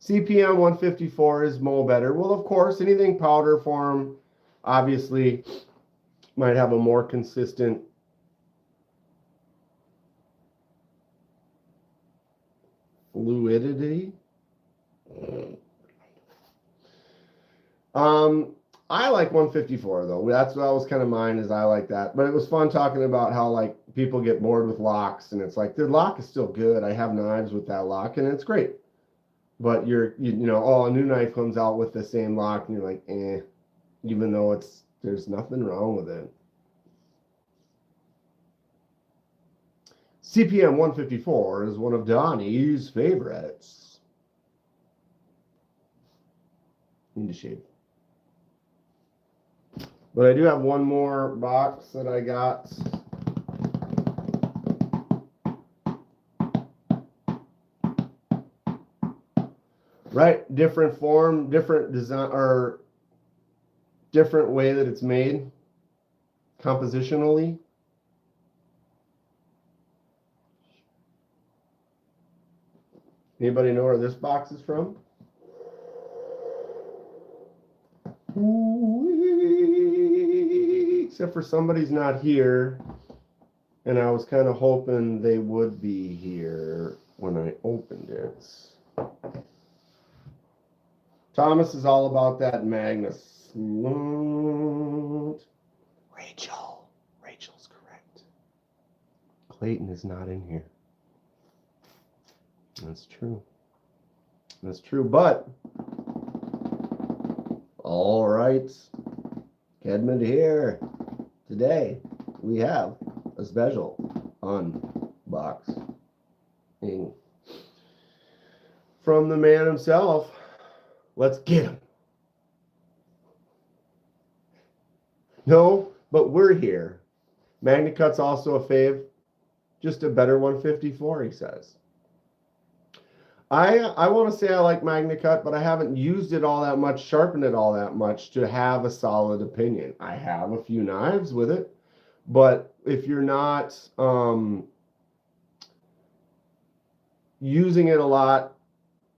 CPM 154 is mo better. Well, of course, anything powder form obviously might have a more consistent fluidity. I like 154 though. That was kind of mine, is I like that. But it was fun talking about how like people get bored with locks, and it's like their lock is still good. I have knives with that lock, and it's great. But a new knife comes out with the same lock, and you're like, eh. even though there's nothing wrong with it. CPM 154 is one of Donnie's favorites. Need to shave. But I do have one more box that I got. Right, different form, different design, or different way that it's made compositionally. Anybody know where this box is from? Except for somebody's not here, and I was kind of hoping they would be here when I opened it. Thomas is all about that Magnus. Rachel's correct. Clayton is not in here. That's true. That's true, but all right. Kenman here. Today we have a special unboxing from the man himself. Let's get him. No, but we're here. MagnaCut's also a fave. Just a better 154, he says. I want to say I like MagnaCut, but I haven't used it all that much, sharpened it all that much to have a solid opinion. I have a few knives with it, but if you're not using it a lot,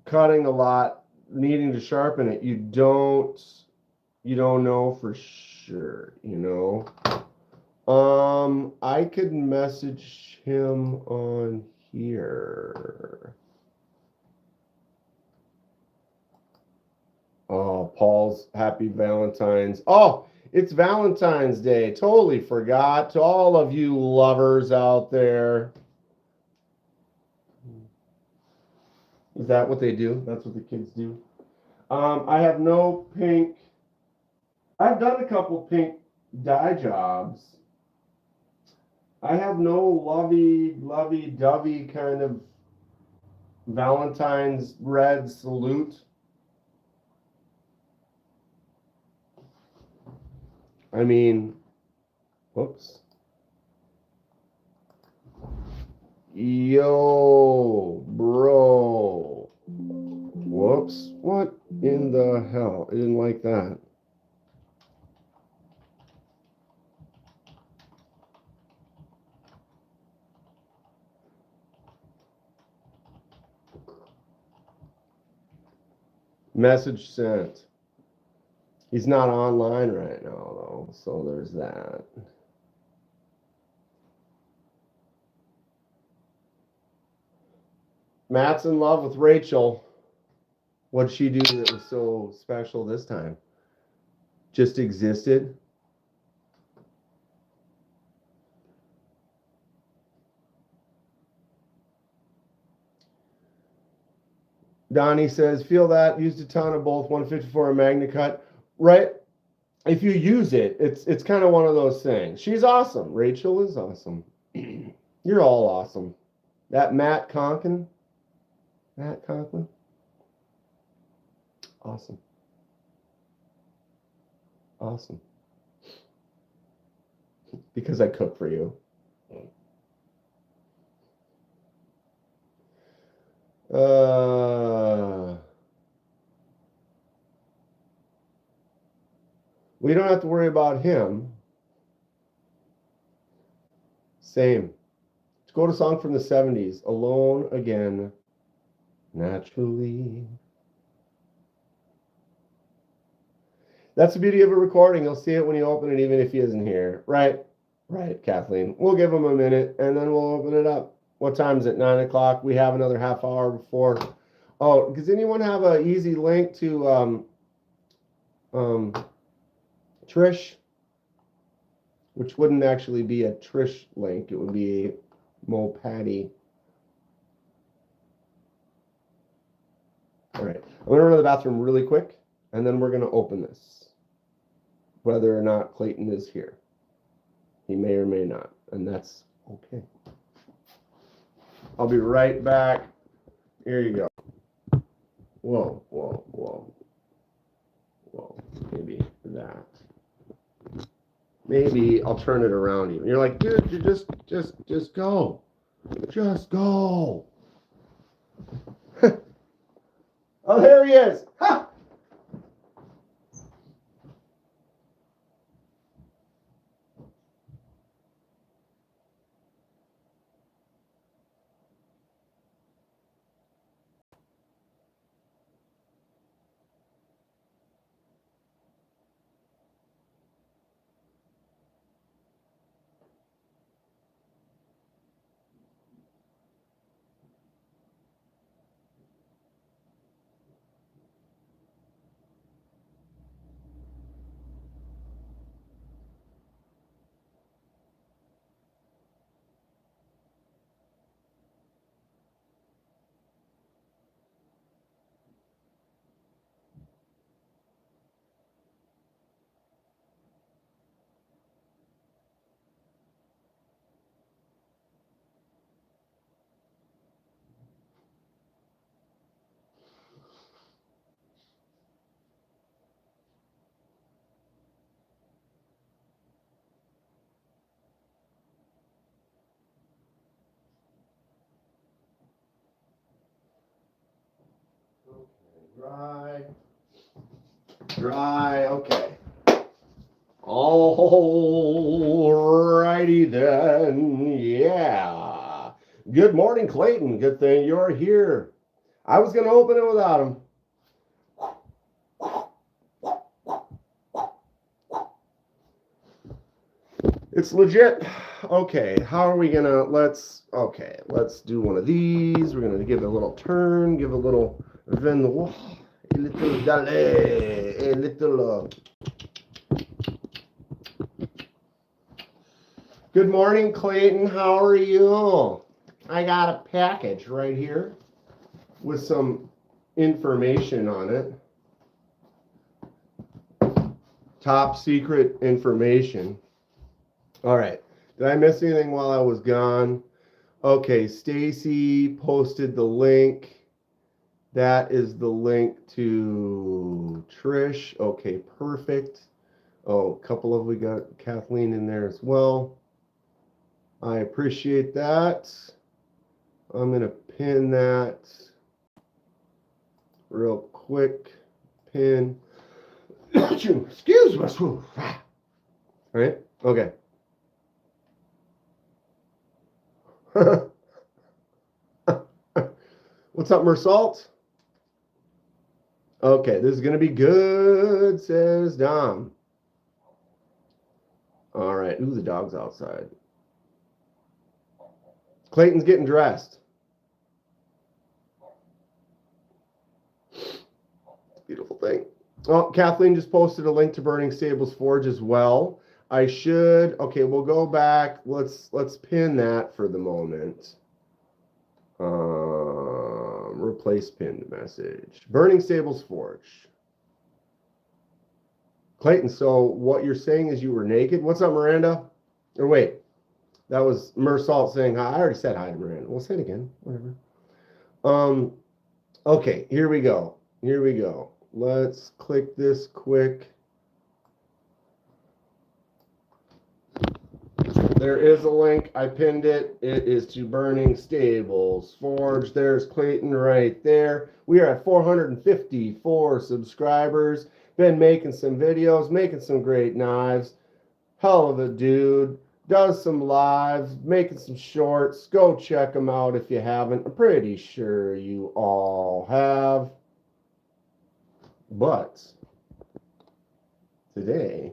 cutting a lot, needing to sharpen it, you don't know for sure, you know. I could message him on here. Oh, Paul's happy Valentine's. Oh, it's Valentine's Day. Totally forgot. To all of you lovers out there. Is that what they do? That's what the kids do. I have no pink. I've done a couple pink dye jobs. I have no lovey-dovey kind of Valentine's red salute. I mean, whoops. Yo, bro. Whoops. What in the hell? I didn't like that. Message sent. He's not online right now, though, so there's that. Matt's in love with Rachel. What'd she do that was so special this time? Just existed? Donnie says, feel that, used a ton of both 154 and MagnaCut. Right? If you use it, it's kind of one of those things. She's awesome. Rachel is awesome. You're all awesome. That Matt Conklin. Awesome. Awesome. Because I cook for you. We don't have to worry about him. Same. Let's go to a song from the 70s. Alone Again. Naturally. That's the beauty of a recording. You'll see it when you open it, even if he isn't here. Right, Kathleen. We'll give him a minute, and then we'll open it up. What time is it? 9 o'clock. We have another half hour before. Oh, does anyone have an easy link to Trish? Which wouldn't actually be a Trish link. It would be Mo Patty. All right. I'm going to run to the bathroom really quick, and then we're going to open this. whether or not Clayton is here. He may or may not, and that's okay. I'll be right back. Here you go. Whoa, whoa, whoa. Whoa, maybe that. Maybe I'll turn it around even. You're like, dude, you just go. Just go. Oh, there he is. Ha! Dry, okay. Alrighty then, yeah. Good morning, Clayton. Good thing you're here. I was going to open it without him. It's legit. Okay, how are we going to, let's do one of these. We're going to give it a little turn, give it a little vent, a little dale, a little. Good morning, Clayton. How are you? I got a package right here with some information on it. Top secret information. All right. Did I miss anything while I was gone? Okay, Stacy posted the link. That is the link to Trish. Okay, perfect. Oh, a couple of, we got Kathleen in there as well. I appreciate that. I'm going to pin that real quick. Pin. Excuse me. All right. Okay. What's up, Mersault? Okay, this is going to be good, says Dom. All right. Ooh, the dog's outside. Clayton's getting dressed. Beautiful thing. Oh, Kathleen just posted a link to Burning Stables Forge as well. I should. Okay, we'll go back. Let's pin that for the moment. Replace pinned message. Burning Stables Forge. Clayton, so what you're saying is you were naked? What's up, Miranda? Or wait, that was Mersault saying hi. I already said hi to Miranda. We'll say it again. Whatever. Okay, here we go. Here we go. Let's click this quick. There is a link. I pinned it. It is to Burning Stables Forge. There's Clayton right there. We are at 454 subscribers. Been making some videos, making some great knives. Hell of a dude. Does some lives, making some shorts. Go check them out if you haven't. I'm pretty sure you all have. But today,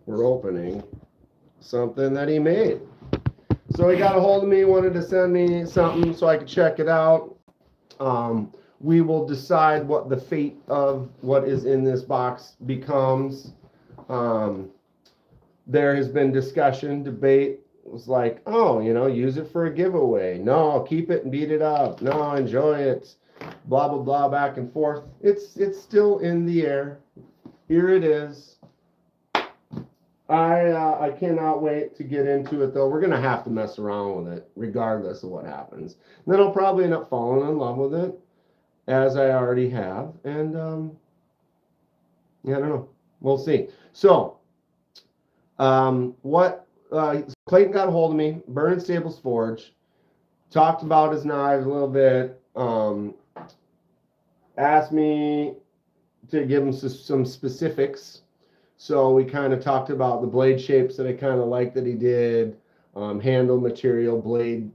we're opening something that he made. So he got a hold of me, wanted to send me something so I could check it out. We will decide what the fate of what is in this box becomes. There has been discussion, debate. It was like, oh, you know, use it for a giveaway. No, keep it and beat it up. No, enjoy it. Blah, blah, blah, back and forth. It's still in the air. Here it is. I cannot wait to get into it, though. We're going to have to mess around with it, regardless of what happens. And then I'll probably end up falling in love with it, as I already have. And, yeah, I don't know. We'll see. So, Clayton got a hold of me, Burning Stables Forge, talked about his knives a little bit, asked me to give him some specifics. So we kind of talked about the blade shapes that I kind of like that he did, handle material, blade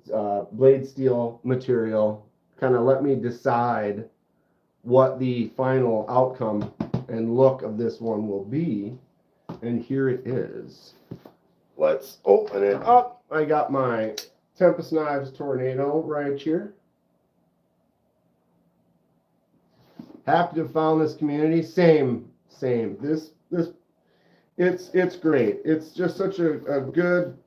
steel material, kind of let me decide what the final outcome and look of this one will be. And here it is. Let's open it up. I got my Tempest Knives Tornado right here. Happy to have found this community. Same. It's great. It's just such a good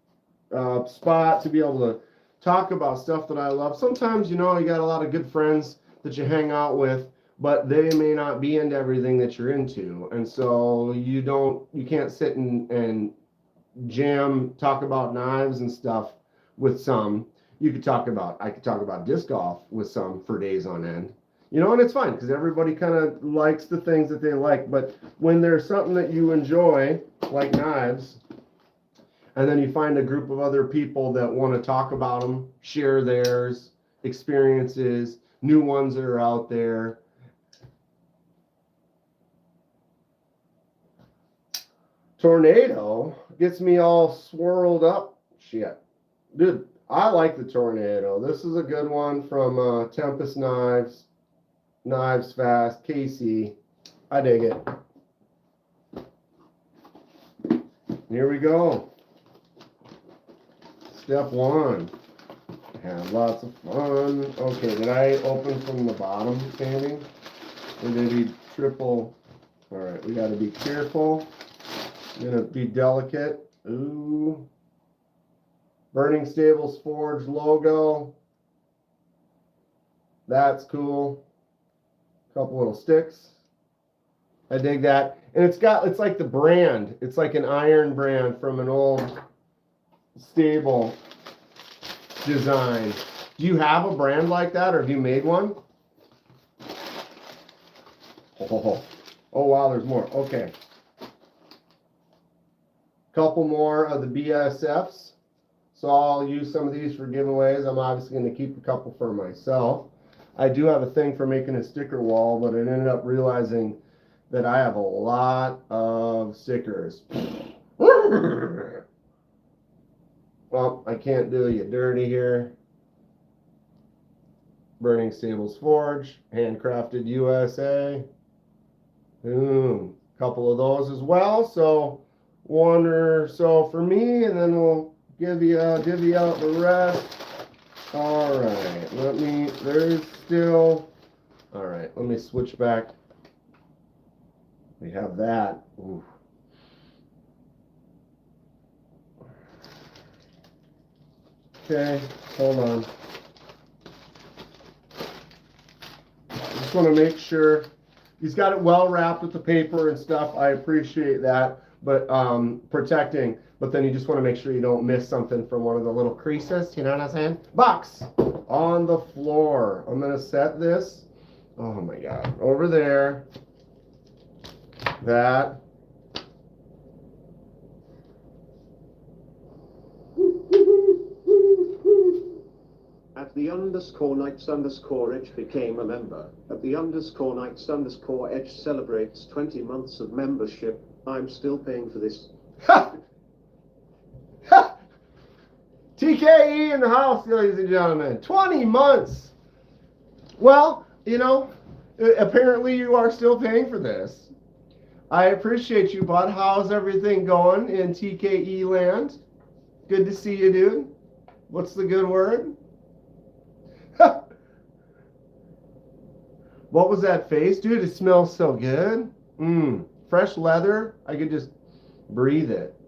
spot to be able to talk about stuff that I love. Sometimes, you know, you got a lot of good friends that you hang out with, but they may not be into everything that you're into. And so you can't sit and jam, talk about knives and stuff with some. I could talk about disc golf with some for days on end. You know, and it's fine because everybody kind of likes the things that they like. But when there's something that you enjoy, like knives, and then you find a group of other people that want to talk about them, share theirs, experiences, new ones that are out there. Tornado gets me all swirled up. Shit. Dude, I like the Tornado. This is a good one from Tempest Knives. Knives Fast, KC. I dig it. Here we go. Step one. Have lots of fun. Okay, did I open from the bottom, Sandy? Or did he triple? All right, we got to be careful. I'm going to be delicate. Ooh. Burning Stables Forge logo. That's cool. Couple little sticks. I dig that. And it's like the brand. It's like an iron brand from an old stable design. Do you have a brand like that, or have you made one? Oh wow, there's more. Okay. Couple more of the BSFs. So I'll use some of these for giveaways. I'm obviously going to keep a couple for myself. I do have a thing for making a sticker wall, but I ended up realizing that I have a lot of stickers. Well, I can't do you dirty here. Burning Stables Forge, handcrafted USA. Boom. Couple of those as well. So one or so for me, and then we'll divvy out the rest. All right, there's still, all right, let me switch back. We have that. Ooh. Okay, hold on. I just want to make sure he's got it well wrapped with the paper and stuff. I appreciate that, but protecting. But then you just want to make sure you don't miss something from one of the little creases. You know what I'm saying? Box on the floor. I'm going to set this. Oh my God. Over there. That. At the _Knights_Edge became a member. At the _Knights_Edge celebrates 20 months of membership. I'm still paying for this. TKE in the house, ladies and gentlemen. 20 months. Well, you know, apparently you are still paying for this. I appreciate you, bud. How's everything going in TKE land? Good to see you, dude. What's the good word? What was that face? Dude, it smells so good. Fresh leather. I could just breathe it.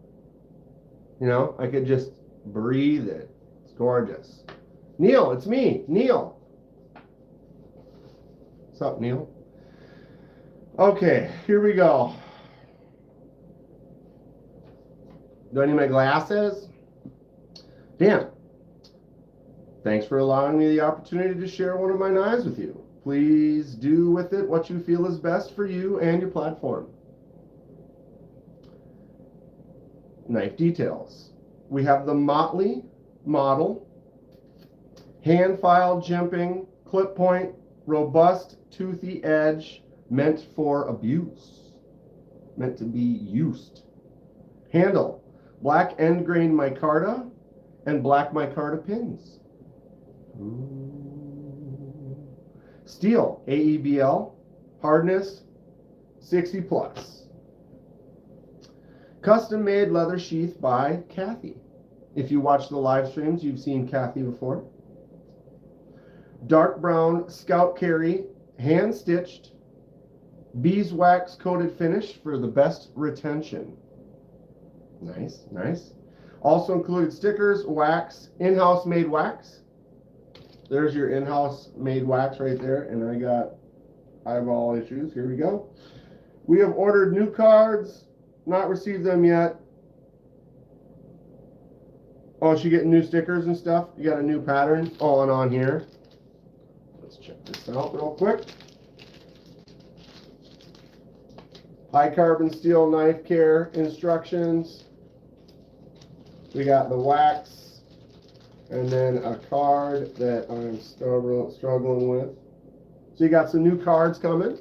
You know, I could just breathe it. It's gorgeous. Neil, it's me, Neil. What's up, Neil? Okay, here we go. Do I need my glasses? Dan, thanks for allowing me the opportunity to share one of my knives with you. Please do with it what you feel is best for you and your platform. Knife details. We have the Poily model, hand-filed jimping, clip point, robust, toothy edge, meant for abuse, meant to be used. Handle, black end grain micarta and black micarta pins. Steel, AEBL, hardness, 60 plus. Custom made leather sheath by Kathy. If you watch the live streams, you've seen Kathy before. Dark brown scout carry, hand stitched, beeswax coated finish for the best retention. Nice, nice. Also included stickers, wax, in-house made wax. There's your in-house made wax right there, and I got eyeball issues. Here we go. We have ordered new cards, not received them yet. Oh, she getting new stickers and stuff? You got a new pattern on here. Let's check this out real quick. High carbon steel knife care instructions. We got the wax, and then a card that I'm struggling with. So you got some new cards coming.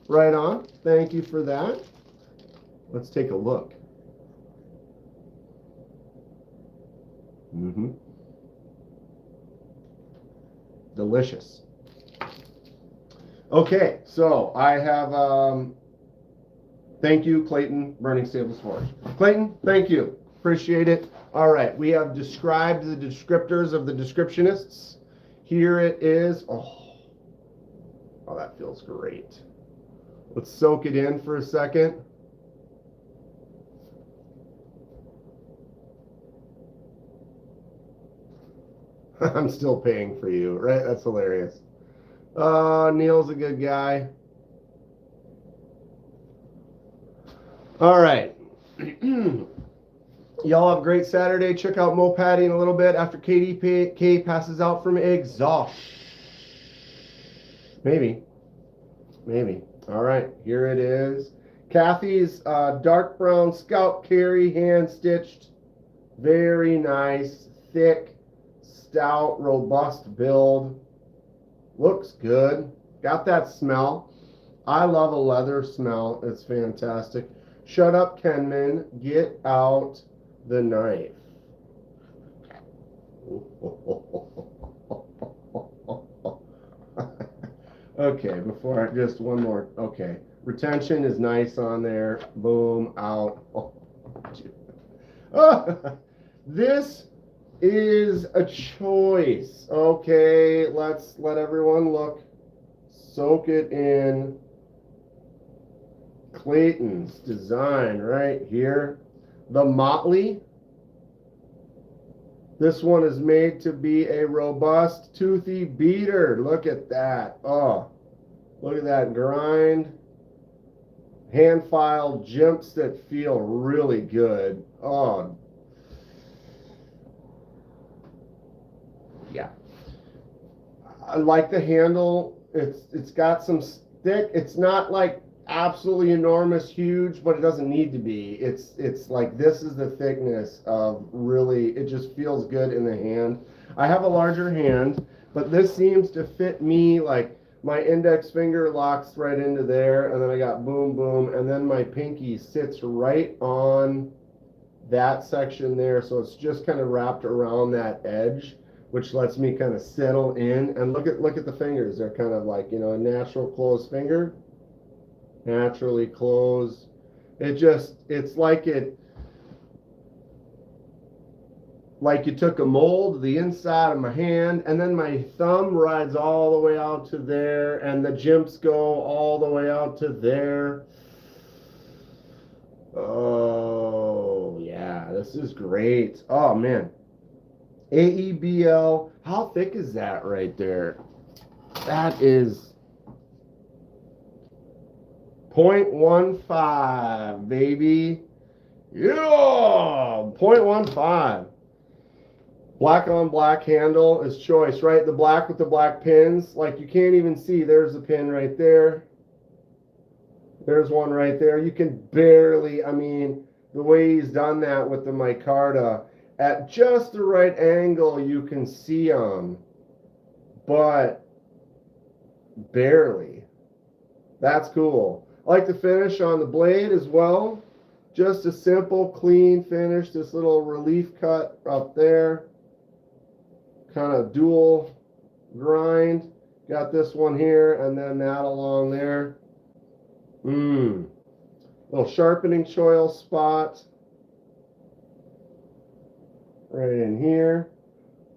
Right on. Thank you for that. Let's take a look. Delicious. Okay, so I have, thank you, Clayton, Burning Stables Forge. Clayton, thank you. Appreciate it. All right, we have described the descriptors of the descriptionists. Here it is. Oh, that feels great. Let's soak it in for a second. I'm still paying for you, right? That's hilarious. Neil's a good guy. All right. Y'all have a great Saturday. Check out Mo Patty in a little bit after KDK passes out from exhaustion. Maybe. All right, here it is. Kathy's dark brown scout carry, hand stitched. Very nice, thick, stout, robust build. Looks good. Got that smell. I love a leather smell. It's fantastic. Shut up, Kenman. Get out the knife. Okay, before just one more. Okay, retention is nice on there. Boom, out. This is a choice. Okay, let's let everyone look. Soak it in. Clayton's design right here. The Poily. This one is made to be a robust, toothy beater. Look at that. Oh, look at that grind. Hand-filed jimps that feel really good. Oh, yeah. I like the handle. It's got some thick. It's not like absolutely enormous, huge, but it doesn't need to be. It's like this is the thickness of really, it just feels good in the hand. I have a larger hand, but this seems to fit me. Like my index finger locks right into there, and then I got boom, boom, and then my pinky sits right on that section there, so it's just kind of wrapped around that edge, which lets me kind of settle in. And look at the fingers. They're kind of like, you know, a natural closed finger. Naturally closed. It's like you took a mold of the inside of my hand, and then my thumb rides all the way out to there, and the jimps go all the way out to there. Oh yeah, this is great. Oh man. AEBL, how thick is that right there? That is 0.15, baby. Yeah, 0.15. Black on black handle is choice, right? The black with the black pins, like you can't even see. There's a pin right there. There's one right there. You can barely, I mean, the way he's done that with the micarta, at just the right angle, you can see them, but barely. That's cool. I like the finish on the blade as well. Just a simple, clean finish. This little relief cut up there. Kind of dual grind. Got this one here and then that along there. Little sharpening choil spot right in here.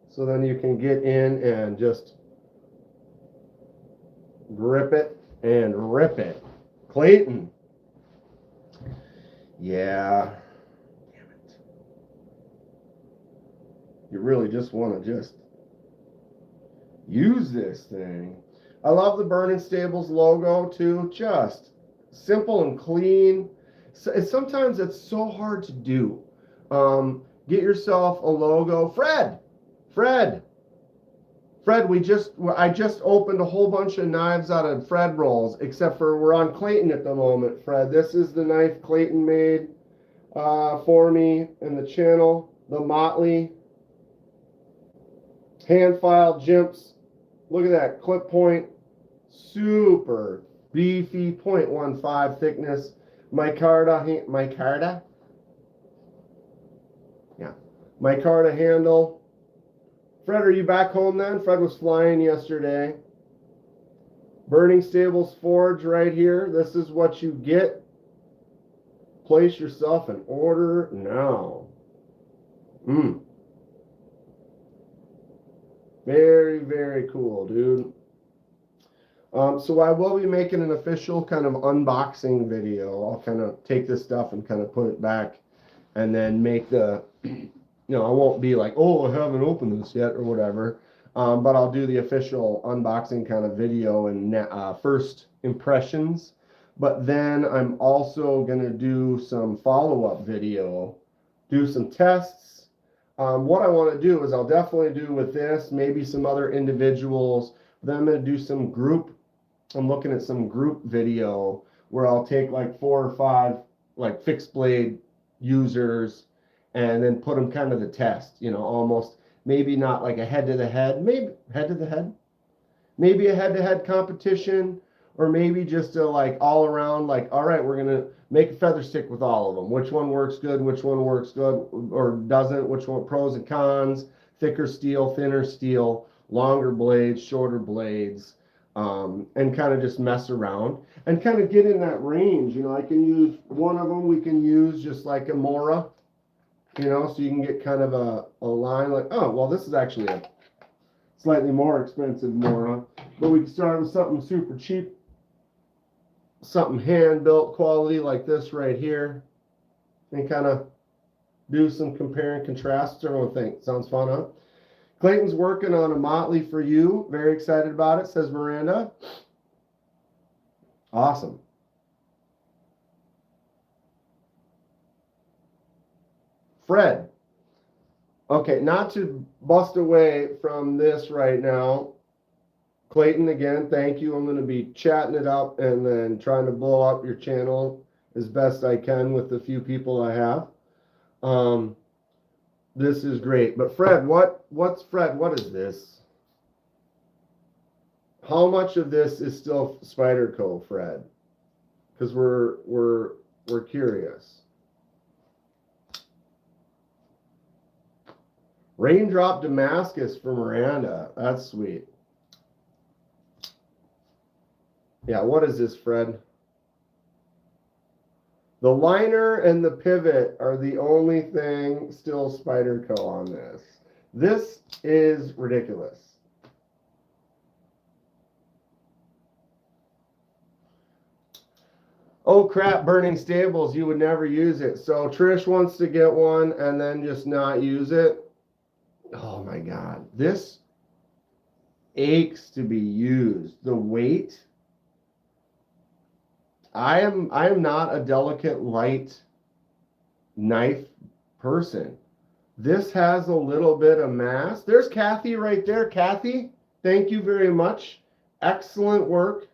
So then you can get in and just grip it and rip it. Clayton. Yeah. Damn it. You really just want to just use this thing. I love the Burning Stables logo too. Just simple and clean. Sometimes it's so hard to do. Get yourself a logo. Fred, I just opened a whole bunch of knives out of Fred rolls, except for we're on Clayton at the moment, Fred. This is the knife Clayton made for me in the channel. The Motley hand-filed jimps. Look at that clip point. Super beefy, 0.15 thickness. Micarta? Yeah. Micarta handle. Fred, are you back home then? Fred was flying yesterday. Burning Stables Forge right here. This is what you get. Place yourself an order now. Very, very cool, dude. So I will be making an official kind of unboxing video. I'll kind of take this stuff and kind of put it back and then make the, I won't be like, oh, I haven't opened this yet or whatever. But I'll do the official unboxing kind of video and first impressions. But then I'm also going to do some follow-up video, do some tests. What I want to do is I'll definitely do with this, maybe some other individuals. Then I'm going to do some group. I'm looking at some group video where I'll take like 4 or 5 like fixed blade users and then put them kind of the test, almost maybe not like a head to the head, maybe head to the head, maybe a head to head competition, or maybe just a like all around, like, all right, we're going to make a feather stick with all of them. Which one works good, which one works good or doesn't, which one, pros and cons, thicker steel, thinner steel, longer blades, shorter blades. And kind of just mess around and kind of get in that range. I can use one of them. We can use just like a Mora, so you can get kind of a line like, oh, well, this is actually a slightly more expensive Mora, but we can start with something super cheap, something hand-built quality like this right here, and kind of do some compare and contrast. Everyone think sounds fun, huh? Clayton's working on a Motley for you. Very excited about it, says Miranda. Awesome. Fred. Okay, not to bust away from this right now. Clayton, again, thank you. I'm going to be chatting it up and then trying to blow up your channel as best I can with the few people I have. This is great. But Fred, what's Fred? What is this? How much of this is still Spyderco, Fred? Because we're curious. Raindrop Damascus for Miranda. That's sweet. Yeah, what is this, Fred? The liner and the pivot are the only thing still Spyderco on this. This is ridiculous. Oh crap, Burning Stables, you would never use it. So Trish wants to get one and then just not use it. Oh my God, this aches to be used. The weight. I am not a delicate light knife person. This has a little bit of mass. There's Kathy right there. Kathy, thank you very much. Excellent work.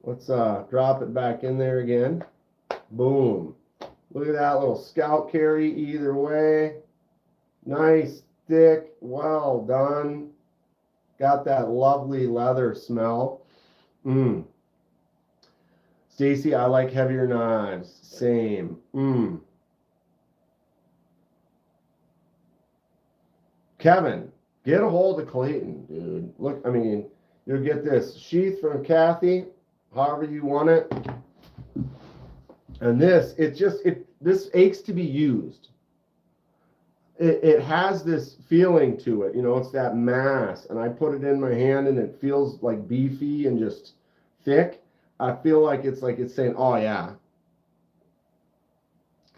Let's drop it back in there again. Boom. Look at that little scout carry either way. Nice, thick, well done. Got that lovely leather smell. Stacy, I like heavier knives. Same. Kevin, get a hold of Clayton, dude. Look, I mean, you'll get this sheath from Kathy, however you want it. And this, this aches to be used. It has this feeling to it, you know, it's that mass. And I put it in my hand and it feels like beefy and just thick. I feel like it's saying, oh yeah,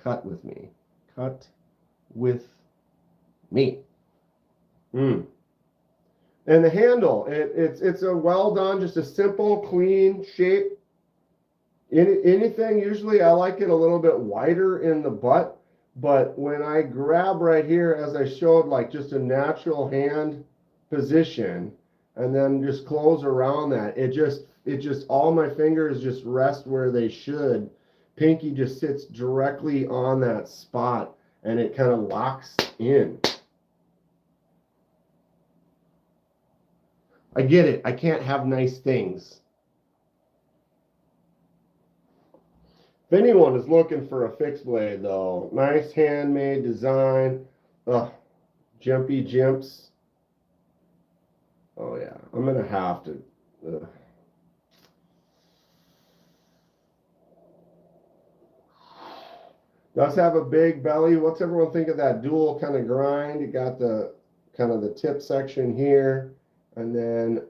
cut with me. Cut with me. And the handle, it's a well done, just a simple, clean shape. Anything, usually I like it a little bit wider in the butt, but when I grab right here, as I showed, like just a natural hand position, and then just close around that, it just all my fingers just rest where they should. Pinky just sits directly on that spot, and it kind of locks in. I get it. I can't have nice things. If anyone is looking for a fixed blade, though, nice handmade design. Jimpy jimps. Oh, yeah. I'm going to have to. Does have a big belly. What's everyone think of that dual kind of grind? You got the kind of the tip section here, and then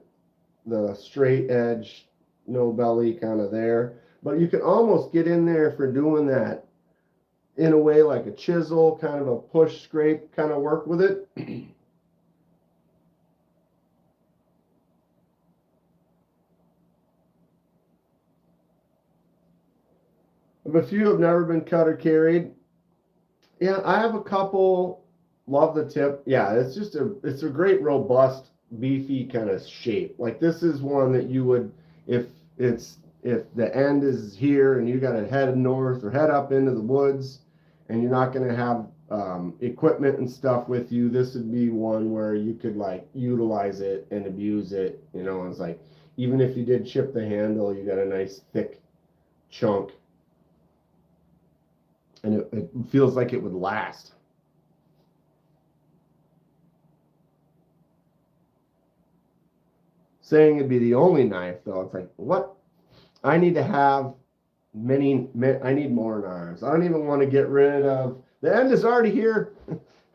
the straight edge, no belly kind of there. But you can almost get in there for doing that in a way like a chisel, kind of a push scrape kind of work with it. If a few have never been cut or carried, yeah, I have a couple. Love the tip. Yeah, it's a great, robust, beefy kind of shape. Like this is one that you would, if the end is here and you got to head north or head up into the woods, and you're not going to have equipment and stuff with you, this would be one where you could like utilize it and abuse it. You know, it's like even if you did chip the handle, you got a nice thick chunk. And it feels like it would last. Saying it'd be the only knife, though, it's like, what? I need to have I need more knives. I don't even want to get rid of, the end is already here.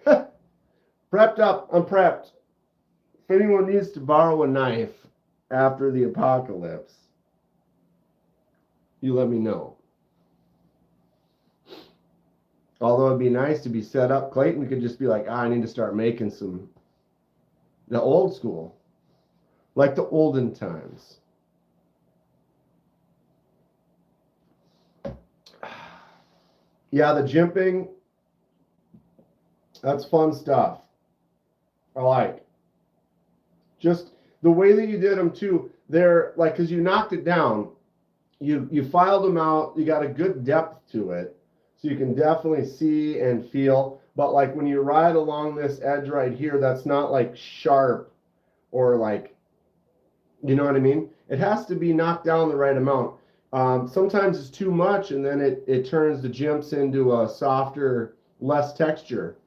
Prepped up, I'm prepped. If anyone needs to borrow a knife after the apocalypse, you let me know. Although it'd be nice to be set up. Clayton could just be like, I need to start making the old school. Like the olden times. Yeah, the jimping, that's fun stuff. I like. Just the way that you did them too, they're like, because you knocked it down, you filed them out, you got a good depth to it. So you can definitely see and feel, but like when you ride along this edge right here, that's not like sharp or like, you know what I mean? It has to be knocked down the right amount. Sometimes it's too much and then it turns the jimps into a softer, less texture.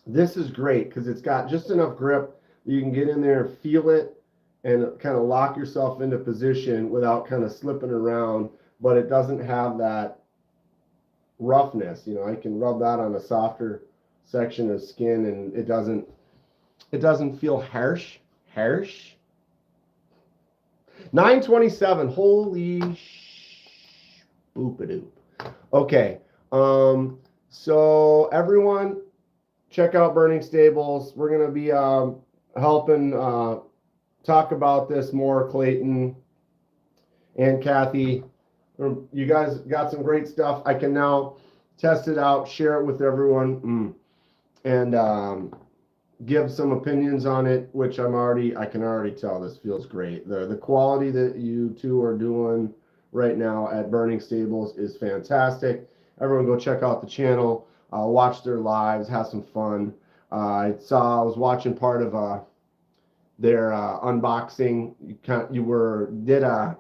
This is great because it's got just enough grip that you can get in there and feel it and kind of lock yourself into position without kind of slipping around, but it doesn't have that roughness. You know, I can rub that on a softer section of skin and it doesn't feel harsh. 927. Holy boop-a-doop. Okay. So everyone check out Burning Stables. We're going to be helping talk about this more, Clayton and Kathy. You guys got some great stuff. I can now test it out, share it with everyone, and give some opinions on it, which I can already tell this feels great. The quality that you two are doing right now at Burning Stables is fantastic. Everyone go check out the channel, watch their lives, have some fun. I was watching part of their unboxing. Did a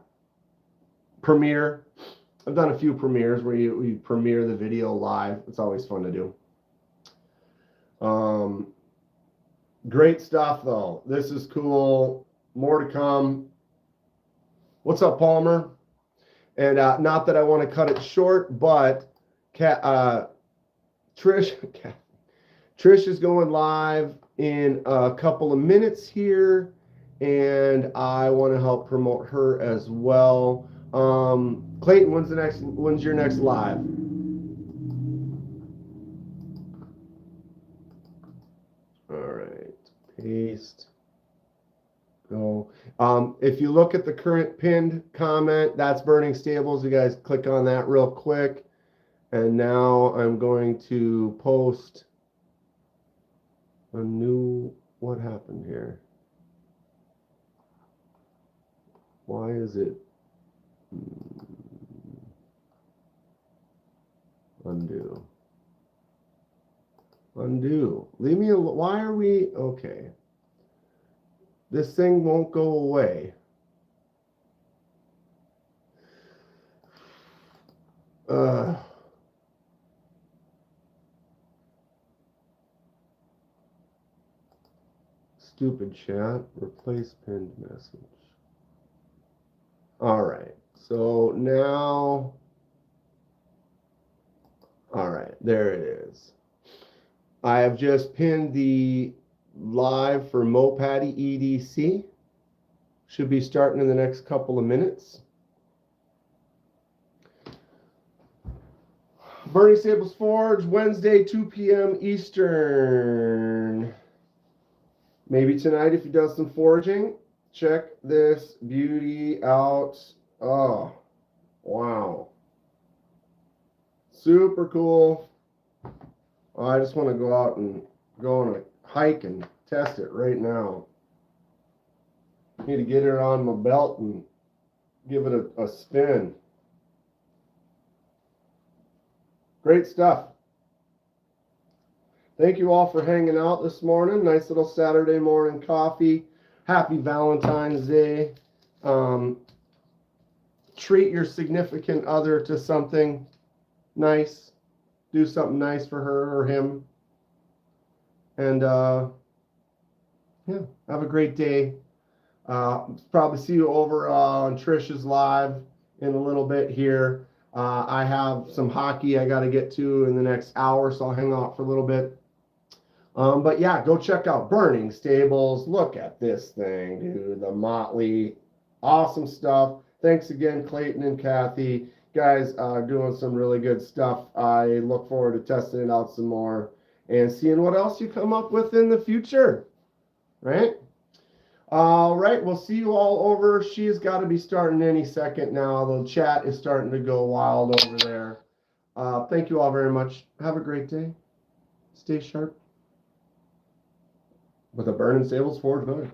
premiere. I've done a few premieres where you premiere the video live. It's always fun to do. Great stuff though. This is cool. More to come. What's up, Palmer? And not that I want to cut it short, but Trish is going live in a couple of minutes here, and I want to help promote her as well. Clayton, when's your next live? All right, paste. Go. If you look at the current pinned comment, that's Burning Stables. You guys click on that real quick. And now I'm going to post a new, what happened here? Why is it? Undo. Undo. Leave me alone. Why are we? Okay. This thing won't go away. Stupid chat. Replace pinned message. All right. So now. All right. There it is. I have just pinned the live for Mopatty EDC. Should be starting in the next couple of minutes. Burning Stables Forge, Wednesday, 2 p.m. Eastern. Maybe tonight if you do some foraging. Check this beauty out. Oh, wow. Super cool. Oh, I just want to go out and go on a hike and test it right now. Need to get it on my belt and give it a spin. Great stuff. Thank you all for hanging out this morning. Nice little Saturday morning coffee. Happy Valentine's Day. Treat your significant other to something nice. Do something nice for her or him. And yeah, have a great day. Probably see you over on Trish's live in a little bit here. I have some hockey I got to get to in the next hour, so I'll hang out for a little bit. But yeah, go check out Burning Stables. Look at this thing, dude. The Motley. Awesome stuff. Thanks again, Clayton and Kathy. Guys doing some really good stuff. I look forward to testing it out some more and seeing what else you come up with in the future. Right? All right, we'll see you all over. She's got to be starting any second now. The chat is starting to go wild over there. Thank you all very much. Have a great day. Stay sharp. With a Burning Stables Forge Hood.